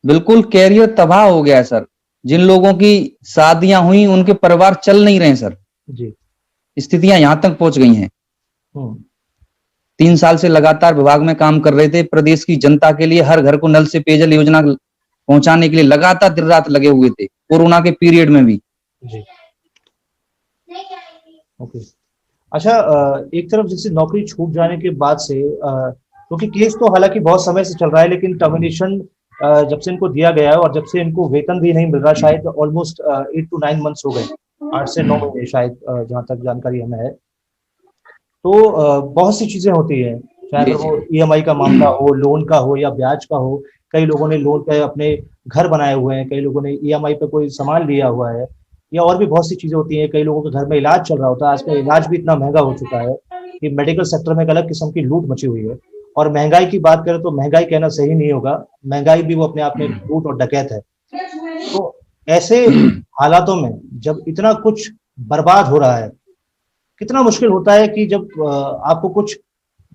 बिल्कुल कैरियर तबाह हो गया सर। जिन लोगों की शादियां हुई उनके परिवार चल नहीं रहे सर, जी। स्थितियां यहां तक पहुंच गई हैं। 3 साल से लगातार विभाग में काम कर रहे थे, प्रदेश की जनता के लिए हर घर को नल से पेयजल योजना पहुंचाने के लिए लगातार दिन रात लगे हुए थे, कोरोना के पीरियड में भी। जी। ओके। अच्छा, एक तरफ जैसे नौकरी छूट जाने के बाद से, क्योंकि केस तो हालांकि बहुत समय से चल रहा है, लेकिन टर्मिनेशन जब से इनको दिया गया है और जब से इनको वेतन भी नहीं मिल रहा, शायद ऑलमोस्ट 8 to 9 मंथ्स हो गए, 8 से 9 महीने शायद, जहां तक जानकारी हमें है। तो बहुत सी चीजें होती हैं, चाहे जी, फिर वो ईएमआई का मामला हो, लोन का हो या ब्याज का हो। कई लोगों ने लोन पे अपने घर बनाए हुए हैं, कई लोगों ने ईएमआई पे कोई सामान लिया हुआ है, या और भी बहुत सी चीजें होती हैं। कई लोगों के घर में इलाज चल रहा होता है। आजकल इलाज भी इतना महंगा हो चुका है कि मेडिकल सेक्टर में एक अलग किस्म की लूट मची हुई है। और महंगाई की बात करें तो महंगाई कहना सही नहीं होगा, महंगाई भी वो अपने आप में लूट और डकैत है। तो ऐसे हालातों में जब इतना कुछ बर्बाद हो रहा है, कितना मुश्किल होता है कि जब आपको कुछ,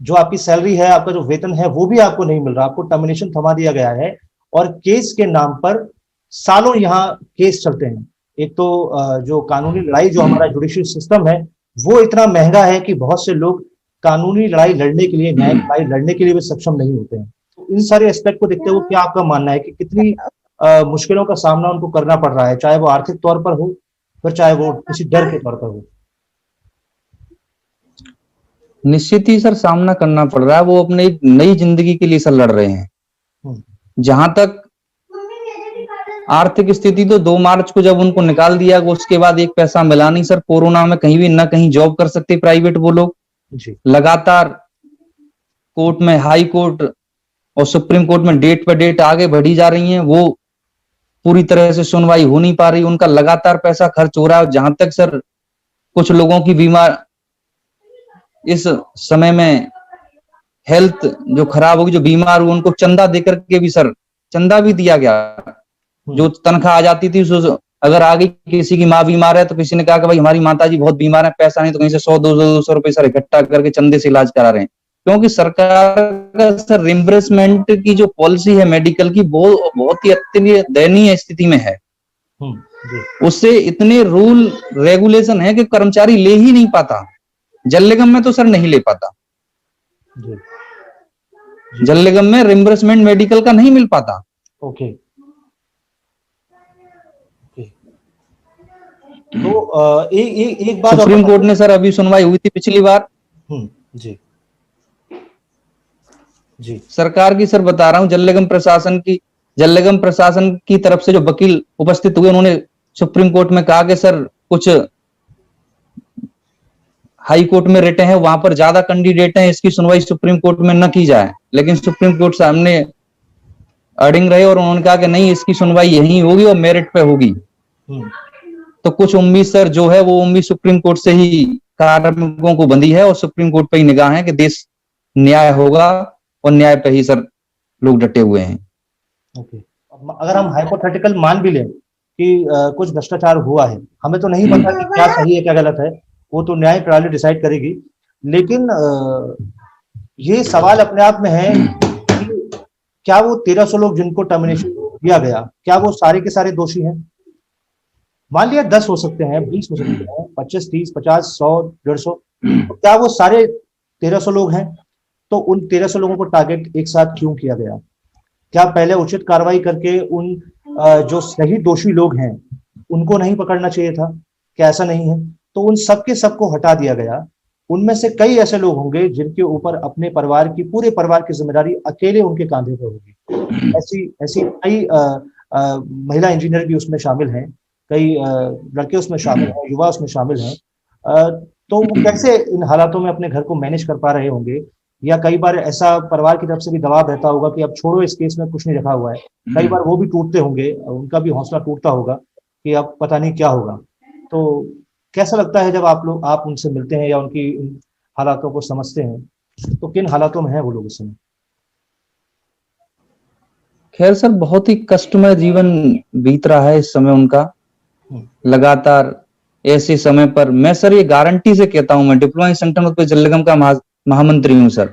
जो आपकी सैलरी है, आपका जो वेतन है, वो भी आपको नहीं मिल रहा, आपको टर्मिनेशन थमा दिया गया है, और केस के नाम पर सालों यहाँ केस चलते हैं। एक तो जो कानूनी लड़ाई, जो हमारा जुडिशियल सिस्टम है, वो इतना महंगा है कि बहुत से लोग कानूनी लड़ाई लड़ने के लिए, न्यायिक लड़ाई लड़ने के लिए भी सक्षम नहीं होते हैं। तो इन सारे एस्पेक्ट को देखते हुए क्या आपका मानना है कि कितनी मुश्किलों का सामना उनको करना पड़ रहा है, चाहे वो आर्थिक तौर पर हो, फिर चाहे वो किसी डर के तौर पर हो? निश्चित ही सर सामना करना पड़ रहा है। वो अपने एक नई जिंदगी के लिए सर लड़ रहे हैं। जहां तक आर्थिक स्थिति, तो 2 मार्च को जब उनको निकाल दिया, उसके बाद एक पैसा मिला नहीं सर। कोरोना में कहीं भी ना कहीं जॉब कर सकते प्राइवेट वो लोग। जी। लगातार कोर्ट में, हाई कोर्ट और सुप्रीम कोर्ट में डेट पे डेट आगे बढ़ी जा रही हैं। वो पूरी तरह से सुनवाई हो नहीं पा रही, उनका लगातार पैसा खर्च हो रहा है। जहां तक सर कुछ लोगों की बीमार इस समय में हेल्थ जो खराब होगी, जो बीमार हुए, उनको चंदा देकर के भी सर, चंदा भी दिया गया। जो तनख्वाह आ जाती थी, अगर आ गई, किसी की माँ बीमार है तो किसी ने कहा कि भाई हमारी माता जी बहुत बीमार है, पैसा नहीं, तो कहीं से 100-200 रुपए सर इकट्ठा करके चंदे से इलाज करा रहे हैं। क्योंकि सरकार का सर रिम्बर्समेंट की जो पॉलिसी है मेडिकल की, वो बहुत ही अत्यंत दयनीय स्थिति में है। उससे इतने रूल रेगुलेशन है कि कर्मचारी ले ही नहीं पाता। जल निगम में तो सर नहीं ले पाता। जल निगम में रिम्बर्समेंट मेडिकल का नहीं मिल पाता। ओके। तो एक बात सुप्रीम कोर्ट ने सर, अभी सुनवाई हुई थी पिछली बार। जी जी। सरकार की सर बता रहा हूं, जल निगम प्रशासन की तरफ से जो वकील उपस्थित हुए, उन्होंने सुप्रीम कोर्ट में कहा कि सर कुछ हाई कोर्ट में रिट हैं, वहां पर ज्यादा कैंडिडेट हैं, इसकी सुनवाई सुप्रीम कोर्ट में न की जाए। लेकिन सुप्रीम कोर्ट सामने अड़िंग रहे और उन्होंने कहा कि नहीं, इसकी सुनवाई यहीं होगी और मेरिट पे होगी। तो कुछ उम्मीद सर जो है, वो उम्मीद सुप्रीम कोर्ट से ही कार्मिकों को बंधी है, और सुप्रीम कोर्ट पे ही निगाह है कि देश न्याय होगा, और न्याय पे ही सर लोग डटे हुए हैं। ओके। अगर हम हाइपोथेटिकल मान भी लें कि कुछ भ्रष्टाचार हुआ है, हमें तो नहीं पता कि क्या सही है क्या गलत है, वो तो न्याय प्रणाली डिसाइड करेगी। लेकिन ये सवाल अपने आप में है कि क्या वो 1300 लोग जिनको टर्मिनेशन दिया गया, क्या वो सारे के सारे दोषी हैं? मान लिया 10 हो सकते हैं, 20 हो सकते हैं, 25, 30, 50, 100, 150, तो क्या वो सारे 1300 लोग हैं? तो उन 1300 लोगों को टारगेट एक साथ क्यों किया गया? क्या पहले उचित कार्रवाई करके उन जो सही दोषी लोग हैं उनको नहीं पकड़ना चाहिए था? क्या ऐसा नहीं है? तो उन सबके सबको हटा दिया गया। उनमें से कई ऐसे लोग होंगे जिनके ऊपर अपने परिवार की, पूरे परिवार की जिम्मेदारी अकेले उनके कांधे पर होगी। ऐसी कई महिला इंजीनियर भी उसमें शामिल हैं, कई लड़के उसमें शामिल हैं, युवा उसमें शामिल हैं। तो वो कैसे इन हालातों में अपने घर को मैनेज कर पा रहे होंगे? या कई बार ऐसा परिवार की तरफ से भी दबाव रहता होगा कि अब छोड़ो, इस केस में कुछ नहीं रखा हुआ है। कई बार वो भी टूटते होंगे, उनका भी हौसला टूटता होगा कि अब पता नहीं क्या होगा। तो कैसा लगता है जब आप उनसे मिलते हैं या उनकी हालातों को समझते हैं, तो किन हालातों में है वो लोग इस समय? खैर सर, बहुत ही कष्टमय जीवन बीत रहा है इस समय उनका। लगातार ऐसे समय पर मैं सर ये गारंटी से कहता हूं, मैं डिप्लोमा संगठन पे जल निगम का महामंत्री हूं सर।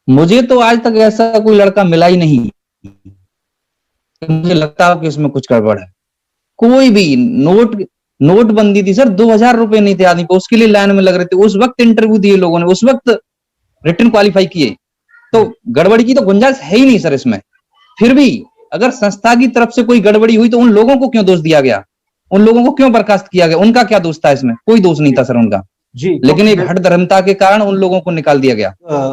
मुझे तो आज तक ऐसा कोई लड़का मिला ही नहीं मुझे लगता है कि इसमें कुछ गड़बड़ है। कोई भी नोटबंदी थी सर, 2000 रुपए नहीं थे आदमी पे, उसके लिए लाइन में लग रहे थे। उस वक्त इंटरव्यू दिए लोगों ने, उस वक्त रिटन क्वालिफाई किए, तो गड़बड़ी की तो गुंजाइश है ही नहीं सर इसमें। फिर भी अगर संस्था की तरफ से कोई गड़बड़ी हुई तो उन लोगों को क्यों दोष दिया गया? उन लोगों को क्यों बर्खास्त किया गया? उनका क्या दोष था इसमें? कोई दोष नहीं था सर उनका जी। लेकिन एक हठ धर्मता के कारण उन लोगों को निकाल दिया गया।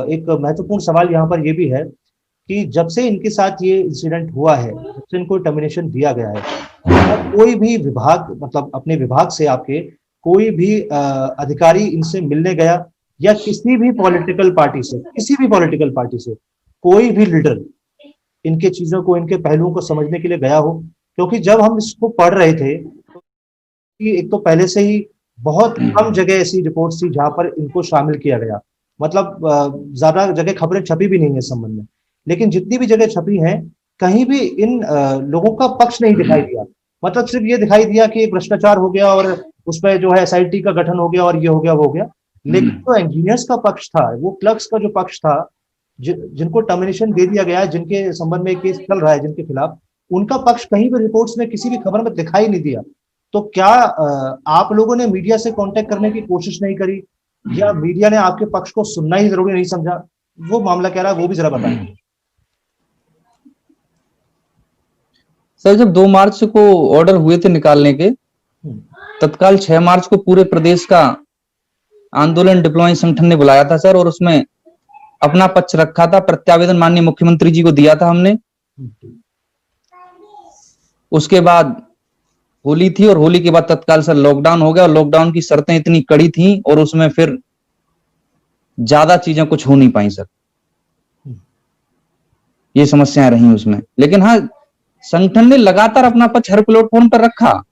एक महत्वपूर्ण सवाल यहाँ पर यह भी है कि जब से इनके साथ ये इंसिडेंट हुआ है, जब से इनको टर्मिनेशन दिया गया है, कोई भी विभाग, मतलब अपने विभाग से आपके कोई भी अधिकारी इनसे मिलने गया या किसी भी पॉलिटिकल पार्टी से कोई भी लीडर इनके चीजों को, इनके पहलुओं को समझने के लिए गया हो। क्योंकि जब हम इसको पढ़ रहे थे कि एक तो पहले से ही बहुत कम जगह ऐसी रिपोर्ट्स थी जहां पर इनको शामिल किया गया, मतलब ज्यादा जगह खबरें छपी भी नहीं है इस संबंध में, लेकिन जितनी भी जगह छपी हैं कहीं भी इन लोगों का पक्ष नहीं दिखाई दिया। मतलब सिर्फ ये दिखाई दिया कि भ्रष्टाचार हो गया और उस पर जो है एसआईटी का गठन हो गया और ये हो गया वो हो गया, लेकिन जो इंजीनियर्स का पक्ष था, वो क्लर्क्स का जो पक्ष था, जिनको टर्मिनेशन दे दिया गया है, जिनके संबंध में केस चल रहा है जिनके खिलाफ, उनका पक्ष कहीं भी रिपोर्ट्स में किसी भी खबर में दिखाई नहीं दिया। तो क्या आप लोगों ने मीडिया से कांटेक्ट करने की कोशिश नहीं करी, या मीडिया ने आपके पक्ष को सुनना ही जरूरी नहीं समझा? वो मामला क्या रहा वो भी जरा बताएं। सर, जब 2 मार्च को ऑर्डर हुए थे निकालने के, तत्काल 6 मार्च को पूरे प्रदेश का आंदोलन डिप्लोमा संगठन ने बुलाया था सर, और उसमें अपना पक्ष रखा था। प्रत्यावेदन माननीय मुख्यमंत्री जी को दिया था हमने। उसके बाद होली थी, और होली के बाद तत्काल सर लॉकडाउन हो गया, और लॉकडाउन की शर्तें इतनी कड़ी थी और उसमें फिर ज्यादा चीजें कुछ हो नहीं पाई सर, ये समस्याएं रही उसमें। लेकिन हाँ, संगठन ने लगातार अपना पक्ष हर प्लेटफॉर्म पर रखा,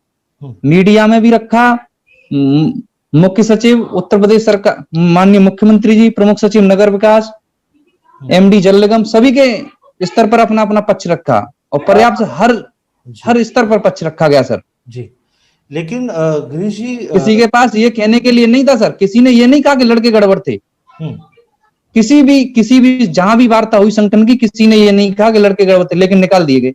मीडिया में भी रखा। मुख्य सचिव उत्तर प्रदेश सरकार, माननीय मुख्यमंत्री जी, प्रमुख सचिव नगर विकास, एमडी जल निगम, सभी के स्तर पर अपना अपना पक्ष रखा, और पर्याप्त हर स्तर पर पक्ष रखा गया सर जी। लेकिन गिरीश जी, किसी के पास ये कहने के लिए नहीं था सर, किसी ने ये नहीं कहा कि लड़के गड़बड़ थे। किसी भी जहां भी वार्ता हुई संगठन की, किसी ने ये नहीं कहा कि लड़के गड़बड़ थे, लेकिन निकाल दिए गए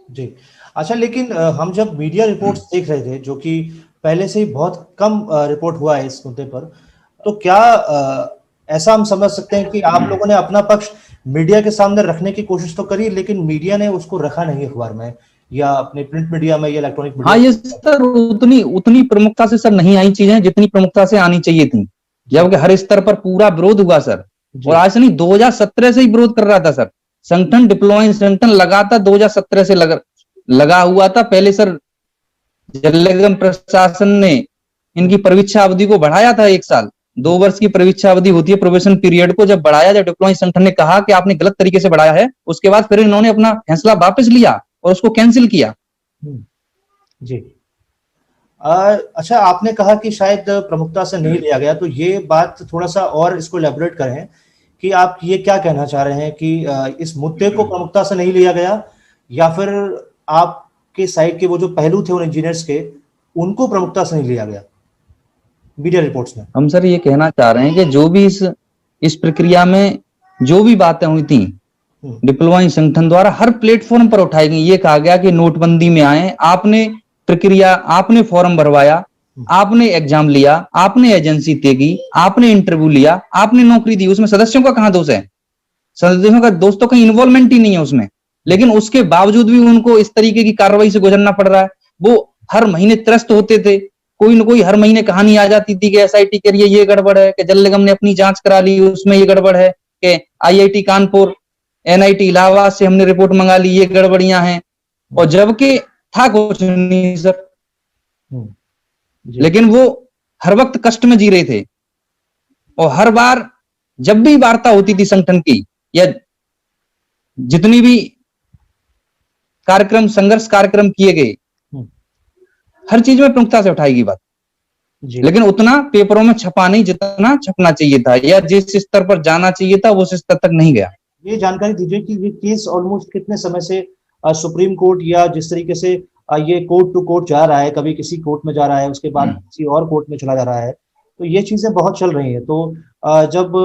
जी। अच्छा, लेकिन हम जब मीडिया रिपोर्ट्स देख रहे थे, जो कि पहले से ही बहुत कम रिपोर्ट हुआ है इस मुद्दे पर, तो क्या ऐसा हम समझ सकते हैं कि आप लोगों ने अपना पक्ष मीडिया के सामने रखने की कोशिश तो करी, लेकिन मीडिया ने उसको रखा नहीं अखबार में या अपने प्रिंट मीडिया में या इलेक्ट्रॉनिक मीडिया? हाँ, ये सर उतनी प्रमुखता से सर नहीं आई चीजें जितनी प्रमुखता से आनी चाहिए थी, जबकि हर स्तर पर पूरा विरोध हुआ सर। और आज से नहीं, 2017 से ही विरोध कर रहा था सर संगठन, डिप्लोमा संगठन लगातार 2017 से लगा हुआ था। पहले सर जल निगम प्रशासन ने इनकी परीक्षा अवधि को बढ़ाया था 1 साल, 2 वर्ष की परीक्षा अवधि होती है प्रोबेशन पीरियड को, जब बढ़ाया, जब डिप्लोमा संगठन ने कहा कि आपने गलत तरीके से बढ़ाया है, उसके बाद फिर इन्होंने अपना फैसला वापस लिया और उसको कैंसिल किया जी। अच्छा, आपने कहा कि शायद प्रमुखता से नहीं लिया गया, तो ये बात थोड़ा सा और इसको एलैबोरेट करें कि आप ये क्या कहना चाह रहे हैं कि इस मुद्दे को प्रमुखता से नहीं लिया गया, या फिर आपके साइड के वो जो पहलू थे उन इंजीनियर्स के, उनको प्रमुखता से नहीं लिया गया मीडिया रिपोर्ट्स में? हम सर ये कहना चाह रहे हैं कि जो भी इस प्रक्रिया में जो भी बातें हुई थी डिप्लोमा संगठन द्वारा हर प्लेटफॉर्म पर उठाई गई। ये कहा गया कि नोटबंदी में आए, आपने प्रक्रिया, आपने फॉर्म भरवाया, आपने एग्जाम लिया, आपने एजेंसी तय की, आपने इंटरव्यू लिया, आपने नौकरी दी, उसमें सदस्यों का कहां दोष है? सदस्यों का दोष तो कहीं इन्वॉल्वमेंट ही नहीं है उसमें, लेकिन उसके बावजूद भी उनको इस तरीके की कार्रवाई से गुजरना पड़ रहा है। वो हर महीने त्रस्त होते थे, कोई न कोई हर महीने कहानी आ जाती थी कि एसआईटी के लिए ये गड़बड़ है, कि जल निगम ने अपनी जांच करा ली उसमें ये गड़बड़ है, कि आईआईटी कानपुर, एनआईटी इलाहाबाद से हमने रिपोर्ट मंगा ली, ये गड़बड़ियां हैं, और जबकि था कुछ नहीं सर। लेकिन वो हर वक्त कष्ट में जी रहे थे, और हर बार जब भी वार्ता होती थी संगठन की या जितनी भी कार्यक्रम, संघर्ष कार्यक्रम किए गए, हर चीज में प्रमुखता से उठाएगी बात, लेकिन उतना पेपरों में छपा नहीं जितना छपना चाहिए था, या जिस स्तर पर जाना चाहिए था वो उस स्तर तक नहीं गया। ये जानकारी दीजिए कि ये केस ऑलमोस्ट कितने समय से सुप्रीम कोर्ट या जिस तरीके से ये कोर्ट टू कोर्ट जा रहा है, कभी किसी कोर्ट में जा रहा है, उसके बाद किसी और कोर्ट में चला जा रहा है, तो ये चीजें बहुत चल रही हैं। तो जब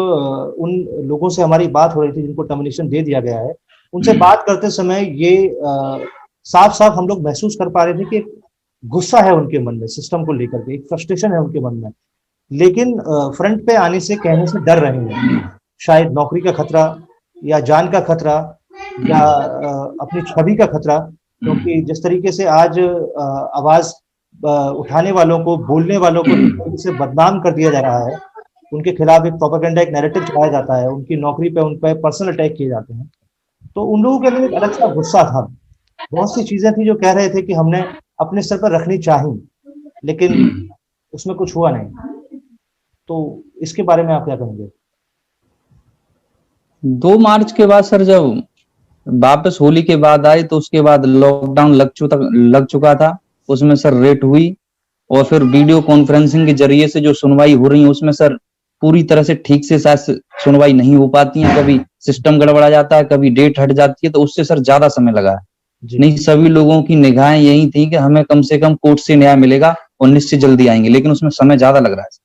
उन लोगों से हमारी बात हो रही थी जिनको टर्मिनेशन दे दिया गया है, उनसे बात करते समय ये साफ साफ हम लोग महसूस कर पा रहे थे कि गुस्सा है उनके मन में सिस्टम को लेकर के, एक फ्रस्ट्रेशन है उनके मन में, लेकिन फ्रंट पे आने से, कहने से डर रहे हैं। शायद नौकरी का खतरा, या जान का खतरा, या अपनी छवि का खतरा, क्योंकि जिस तरीके से आज आवाज उठाने वालों को, बोलने वालों को से बदनाम कर दिया जा रहा है, उनके खिलाफ एक प्रोपेगेंडा, एक नैरेटिव चलाया जाता है, उनकी नौकरी पे, उन पे पर्सनल अटैक किए जाते हैं, तो उन लोगों के अंदर एक अलग सा गुस्सा था। बहुत सी चीजें थी जो कह रहे थे कि हमने अपने स्तर पर रखनी चाहिए, लेकिन उसमें कुछ हुआ नहीं। तो इसके बारे में आप क्या कहेंगे? 2 मार्च के बाद सर जब वापस होली के बाद आए तो उसके बाद लॉकडाउन लग चुका था। उसमें सर रेट हुई और फिर वीडियो कॉन्फ्रेंसिंग के जरिए से जो सुनवाई हो रही है उसमें सर पूरी तरह से ठीक से शायद सुनवाई नहीं हो पाती है, कभी सिस्टम गड़बड़ा जाता है, कभी डेट हट जाती है, तो उससे सर ज्यादा समय लगा है। नहीं, सभी लोगों की निगाहें यही थी कि हमें कम से कम कोर्ट से न्याय मिलेगा और निश्चित जल्दी आएंगे, लेकिन उसमें समय ज्यादा लग रहा है।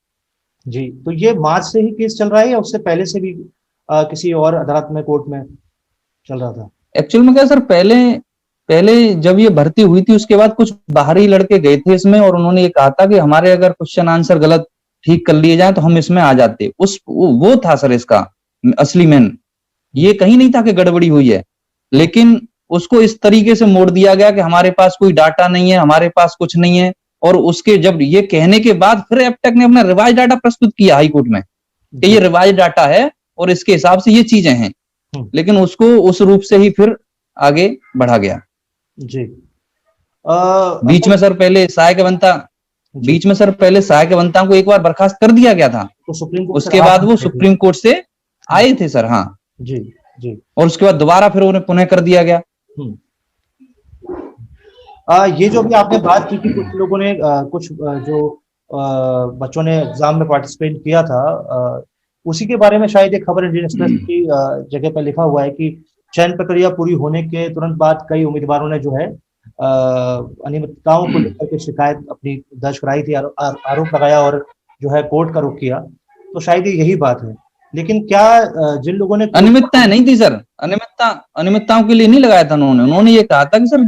जी, तो ये मार्च से ही केस चल रहा है या उससे पहले से भी किसी और अदालत में, कोर्ट में चल रहा था? एक्चुअल में क्या सर, पहले जब ये भर्ती हुई थी उसके बाद कुछ बाहरी लड़के गए थे इसमें और उन्होंने ये कहा था कि हमारे अगर क्वेश्चन आंसर गलत ठीक कर लिए जाए तो हम इसमें आ जाते। वो था सर इसका असली मेन। ये कहीं नहीं था कि गड़बड़ी हुई है, लेकिन उसको इस तरीके से मोड़ दिया गया कि हमारे पास कोई डाटा नहीं है, हमारे पास कुछ नहीं है। और उसके जब ये कहने के बाद फिर एप्टेक ने अपना रिवाइज डाटा प्रस्तुत किया हाईकोर्ट में कि ये रिवाइज डाटा है और इसके हिसाब से ये चीजें हैं, लेकिन उसको उस रूप से ही फिर आगे बढ़ा गया। जी। बीच में सर पहले सहायक अभियंता को एक बार बर्खास्त कर दिया गया था, तो सुप्रीम कोर्ट उसके बाद वो सुप्रीम कोर्ट से आए थे सर। हाँ जी जी। और उसके बाद दोबारा फिर उन्हें पुनः कर दिया गया। ये जो भी आपने बात की कि कुछ लोगों ने जो बच्चों ने एग्जाम में पार्टिसिपेट किया था, उसी के बारे में शायद एक खबर इंडियन एक्सप्रेस की जगह पर लिखा हुआ है कि चयन प्रक्रिया पूरी होने के तुरंत बाद कई उम्मीदवारों ने जो है अनियमितताओं को लेकर के शिकायत अपनी दर्ज कराई थी, आरोप लगाया और जो है कोर्ट का रुख किया। तो शायद यही बात है। लेकिन क्या जिन लोगों ने अनियमितताएं नहीं थी सर, अनियमितताओं के लिए नहीं लगाया था उन्होंने ये कहा था कि सर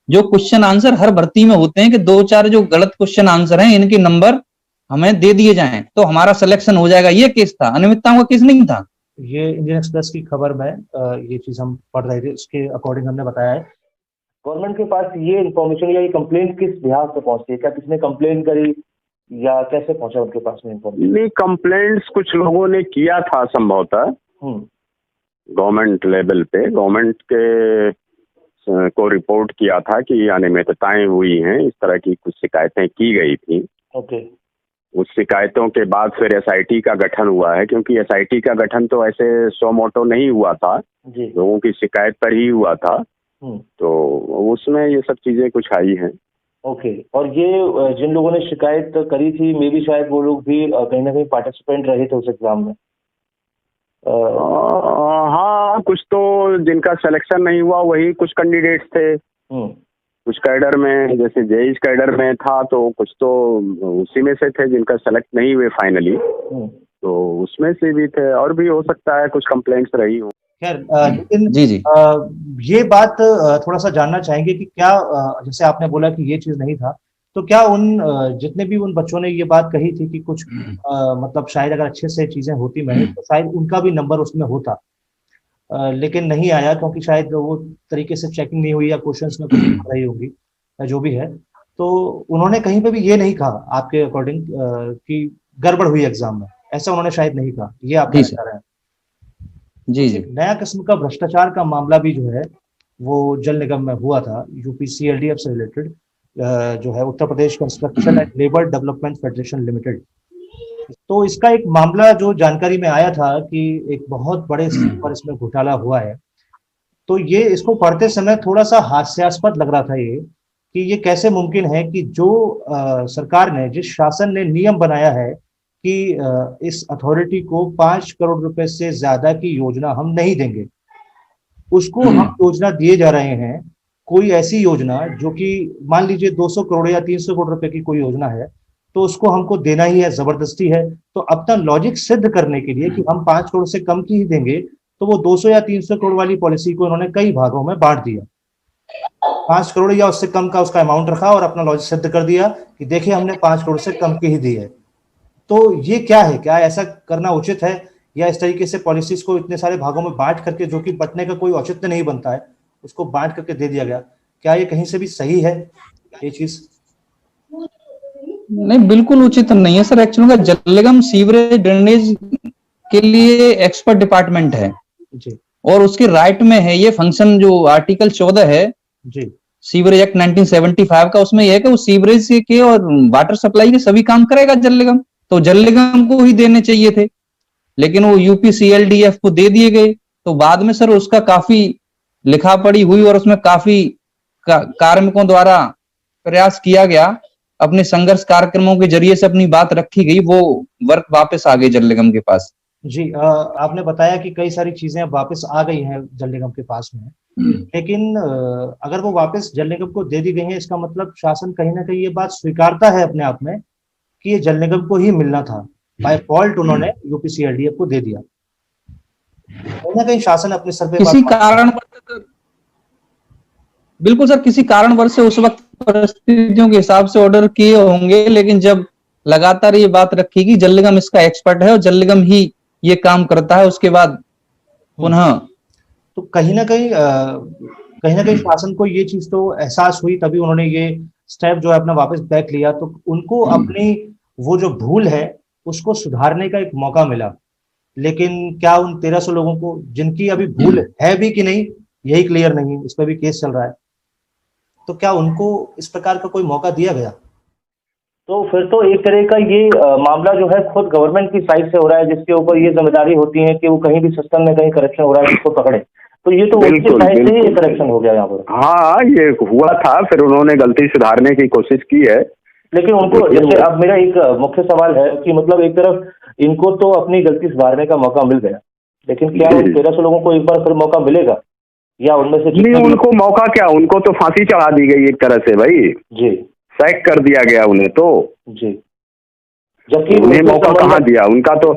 जो क्वेश्चन आंसर हर भर्ती में होते हैं कि 2-4 जो गलत क्वेश्चन आंसर हैं इनके नंबर हमें दे दिए जाएं तो हमारा सिलेक्शन हो जाएगा। ये केस था, अनियमितताओं का केस नहीं था। ये इंडियन एक्सप्रेस की खबर में ये चीज हम पढ़ रहे थे, उसके अकॉर्डिंग हमने बताया है। गवर्नमेंट के पास ये इन्फॉर्मेशन या ये कंप्लेंट किस बिहार से पहुंची है? क्या किसने कंप्लेन करी या कैसे पहुंचा उनके पास में इन्फॉर्मेशन? नहीं, कंप्लेंट्स कुछ लोगों ने किया था संभवतः गवर्नमेंट लेवल पे, गवर्नमेंट के को रिपोर्ट किया था कि अनियमितताएं हुई हैं, इस तरह की कुछ शिकायतें की गई थी। ओके। उस शिकायतों के बाद फिर एसआईटी का गठन हुआ है, क्योंकि एसआईटी का गठन तो ऐसे सो मोटो नहीं हुआ था, लोगों की शिकायत पर ही हुआ था, तो उसमें ये सब चीजें कुछ आई हैं। ओके। और ये जिन लोगों ने शिकायत करी थी मे भी शायद वो लोग भी कहीं ना कहीं पार्टिसिपेंट रहे थे उस एग्जाम में। हाँ, कुछ तो जिनका सिलेक्शन नहीं हुआ वही कुछ कैंडिडेट्स थे। कुछ कैडर में, जैसे जेई कैडर में था तो कुछ तो उसी में से थे जिनका सेलेक्ट नहीं हुए फाइनली, तो उसमें से भी थे। और भी हो सकता है कुछ कंप्लेंट्स रही हो। खैर, लेकिन जी ये बात थोड़ा सा जानना चाहेंगे कि क्या जैसे आपने बोला कि ये चीज नहीं था, तो क्या जितने भी उन बच्चों ने ये बात कही थी कि कुछ मतलब शायद अगर अच्छे से चीजें होती मैनेज तो शायद उनका भी नंबर उसमें होता, लेकिन नहीं आया क्योंकि शायद वो तरीके से चेकिंग नहीं हुई या क्वेश्चंस में कुछ रही होगी या जो भी है। तो उन्होंने कहीं पे भी ये नहीं कहा आपके अकॉर्डिंग कि गड़बड़ हुई एग्जाम में, ऐसा उन्होंने शायद नहीं कहा। ये आप बता रहे हैं। जी। नया किस्म का भ्रष्टाचार का मामला भी जो है वो जल निगम में हुआ था, यूपी CLDF से रिलेटेड, जो है Uttar Pradesh construction and labour development federation limited. तो इसका एक मामला जो जानकारी में आया था कि एक बहुत बड़े स्तर पर इसमें घोटाला हुआ है। तो ये इसको पढ़ते समय थोड़ा सा हास्यास्पद लग रहा था ये कि ये कैसे मुमकिन है कि जो सरकार ने, जिस शासन ने नियम बनाया है कि इस अथॉरिटी को 5 करोड़ रुपए से ज्यादा की योजना हम नहीं देंगे, उसको हम योजना दिए जा रहे हैं। कोई ऐसी योजना जो कि मान लीजिए 200 करोड़ या 300 करोड़ रुपए की कोई योजना है तो उसको हमको देना ही है, जबरदस्ती है। तो अपना लॉजिक सिद्ध करने के लिए कि हम 5 करोड़ से कम की ही देंगे, तो वो 200 या 300 करोड़ वाली पॉलिसी को उन्होंने कई भागों में बांट दिया। 5 करोड़ या उससे कम का उसका अमाउंट रखा और अपना लॉजिक सिद्ध कर दिया कि देखिए हमने 5 करोड़ से कम की ही दी है। तो ये क्या है, क्या ऐसा करना उचित है या इस तरीके से पॉलिसीज को इतने सारे भागों में बांट करके, जो कि बंटने का कोई औचित्य नहीं बनता है, उसको बांट करके दे दिया गया? क्या ये कहीं से भी सही है ये चीज? नहीं, बिल्कुल उचित नहीं है सर। एक्चुअली जल निगम सीवरेज ड्रेनेज के लिए एक्सपर्ट डिपार्टमेंट है जी, और उसके राइट में है ये फंक्शन। जो आर्टिकल 14 है जी, सीवरेज एक्ट 1975 का, उसमें यह है कि वो सीवरेज के और वाटर सप्लाई के सभी काम करेगा जल निगम। तो जल निगम को ही देने चाहिए थे, लेकिन वो यूपीसीएलडीएफ को दे दिए गए। तो बाद में सर उसका काफी लिखा पढ़ी हुई और उसमें काफी कार्मिकों द्वारा प्रयास किया गया, अपने संघर्ष कार्यक्रमों के जरिए से अपनी बात रखी गई, वो वर्क वापस आ गई जल निगम के पास। जी, आपने बताया कि कई सारी चीजें अब वापस आ गई हैं जल निगम के पास में, लेकिन अगर वो वापस जल निगम को दे दी गई है, इसका मतलब शासन कहीं ना कहीं ये बात स्वीकारता है अपने आप में कि ये जल निगम को ही मिलना था, बाय फॉल्ट उन्होंने यूपीसीएलडीएफ को दे दिया। कहीं ना कहीं शासन अपने सर पे किसी कारण, बिल्कुल सर, किसी कारणवश से उस वक्त परिस्थितियों के हिसाब से ऑर्डर किए होंगे, लेकिन जब लगातार ये बात रखी कि जल निगम इसका एक्सपर्ट है और जल निगम ही ये काम करता है, उसके बाद पुनः तो कहीं ना कहीं शासन को ये चीज तो एहसास हुई, तभी उन्होंने ये स्टेप जो है अपना वापस बैक लिया। तो उनको अपनी वो जो भूल है उसको सुधारने का एक मौका मिला, लेकिन क्या उन 1300 लोगों को, जिनकी अभी भूल है भी कि नहीं यही क्लियर नहीं, इस पर भी केस चल रहा है, तो क्या उनको इस प्रकार का कोई मौका दिया गया? तो फिर तो एक तरह का ये मामला जो है खुद गवर्नमेंट की साइड से हो रहा है, जिसके ऊपर ये जिम्मेदारी होती है कि वो कहीं भी सिस्टम में कहीं करप्शन हो रहा है उसको पकड़े। तो ये तो उनकी साइड से ही करप्शन हो गया यहाँ पर। हाँ, ये हुआ था, फिर उन्होंने गलती सुधारने की कोशिश की है, लेकिन उनको, जैसे अब मेरा एक मुख्य सवाल है कि मतलब एक तरफ इनको तो अपनी गलती सुधारने का मौका मिल गया, लेकिन क्या उन 1300 लोगों को एक बार फिर मौका मिलेगा, या उनमें से नहीं? उनको मौका क्या, उनको तो फांसी चढ़ा दी गई एक तरह से भाई जी, सैक कर दिया गया उन्हें तो जी, जबकि उन्हें मौका कहाँ दिया? उनका तो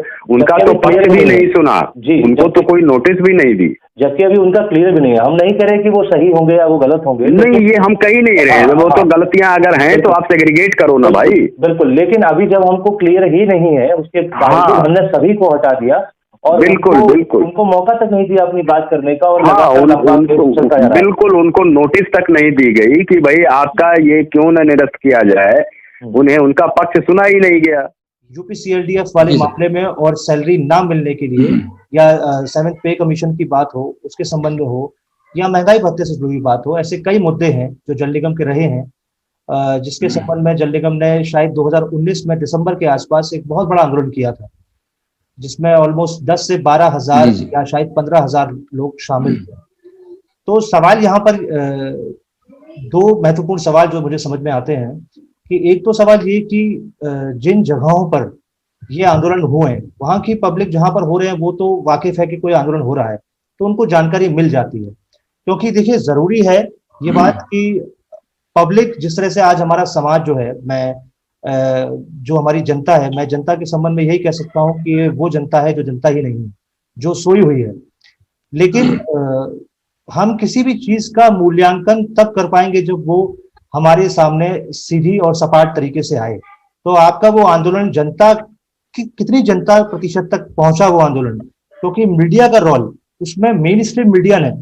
पक्ष भी नहीं सुना जी, उनको तो कोई नोटिस भी नहीं दी, जबकि अभी उनका क्लियर भी नहीं है। हम नहीं कह रहे कि वो सही होंगे या वो गलत होंगे, नहीं, ये हम कहीं नहीं रहे, वो तो गलतियां अगर हैं तो आप सेग्रीगेट करो ना भाई। बिल्कुल, लेकिन अभी जब हमको क्लियर ही नहीं है, उसके बाद हमने सभी को हटा दिया और बिल्कुल उनको मौका तक नहीं दिया अपनी बात करने का, और बिल्कुल उनको नोटिस तक नहीं दी गई कि भाई आपका ये क्यों न निरस्त किया जाए, उन्हें उनका पक्ष सुना ही नहीं गया। यूपीसीएलडीएफ वाले मामले में और सैलरी ना मिलने के लिए, या 7th पे कमीशन की बात हो उसके संबंध में हो, या महंगाई भत्ते से जुड़ी बात हो, ऐसे कई मुद्दे हैं जो जल निगम के रहे हैं, जिसके संबंध में जल निगम ने शायद 2019 में दिसंबर के आसपास एक बहुत बड़ा आंदोलन किया था, जिसमें ऑलमोस्ट 10 से 12,000 या शायद 15,000 लोग शामिल थे। तो सवाल यहाँ पर दो महत्वपूर्ण सवाल जो मुझे समझ में आते हैं कि एक तो सवाल ये कि जिन जगहों पर ये आंदोलन हुए हैं वहाँ की पब्लिक जहाँ पर हो रहे हैं वो तो वाकिफ है कि कोई आंदोलन हो रहा है, तो उनको जानकारी मिल जाती है। क्योंकि देखिए, जरूरी है ये बात कि पब्लिक, जिस तरह से आज हमारा समाज जो है, जो हमारी जनता है, मैं जनता के संबंध में यही कह सकता हूँ कि वो जनता है जो जनता ही नहीं है, जो सोई हुई है। लेकिन हम किसी भी चीज का मूल्यांकन तब कर पाएंगे जब वो हमारे सामने सीधी और सपाट तरीके से आए। तो आपका वो आंदोलन जनता की कितनी जनता प्रतिशत तक पहुंचा वो आंदोलन, क्योंकि मीडिया का रोल उसमें, मेन स्ट्रीम मीडिया ने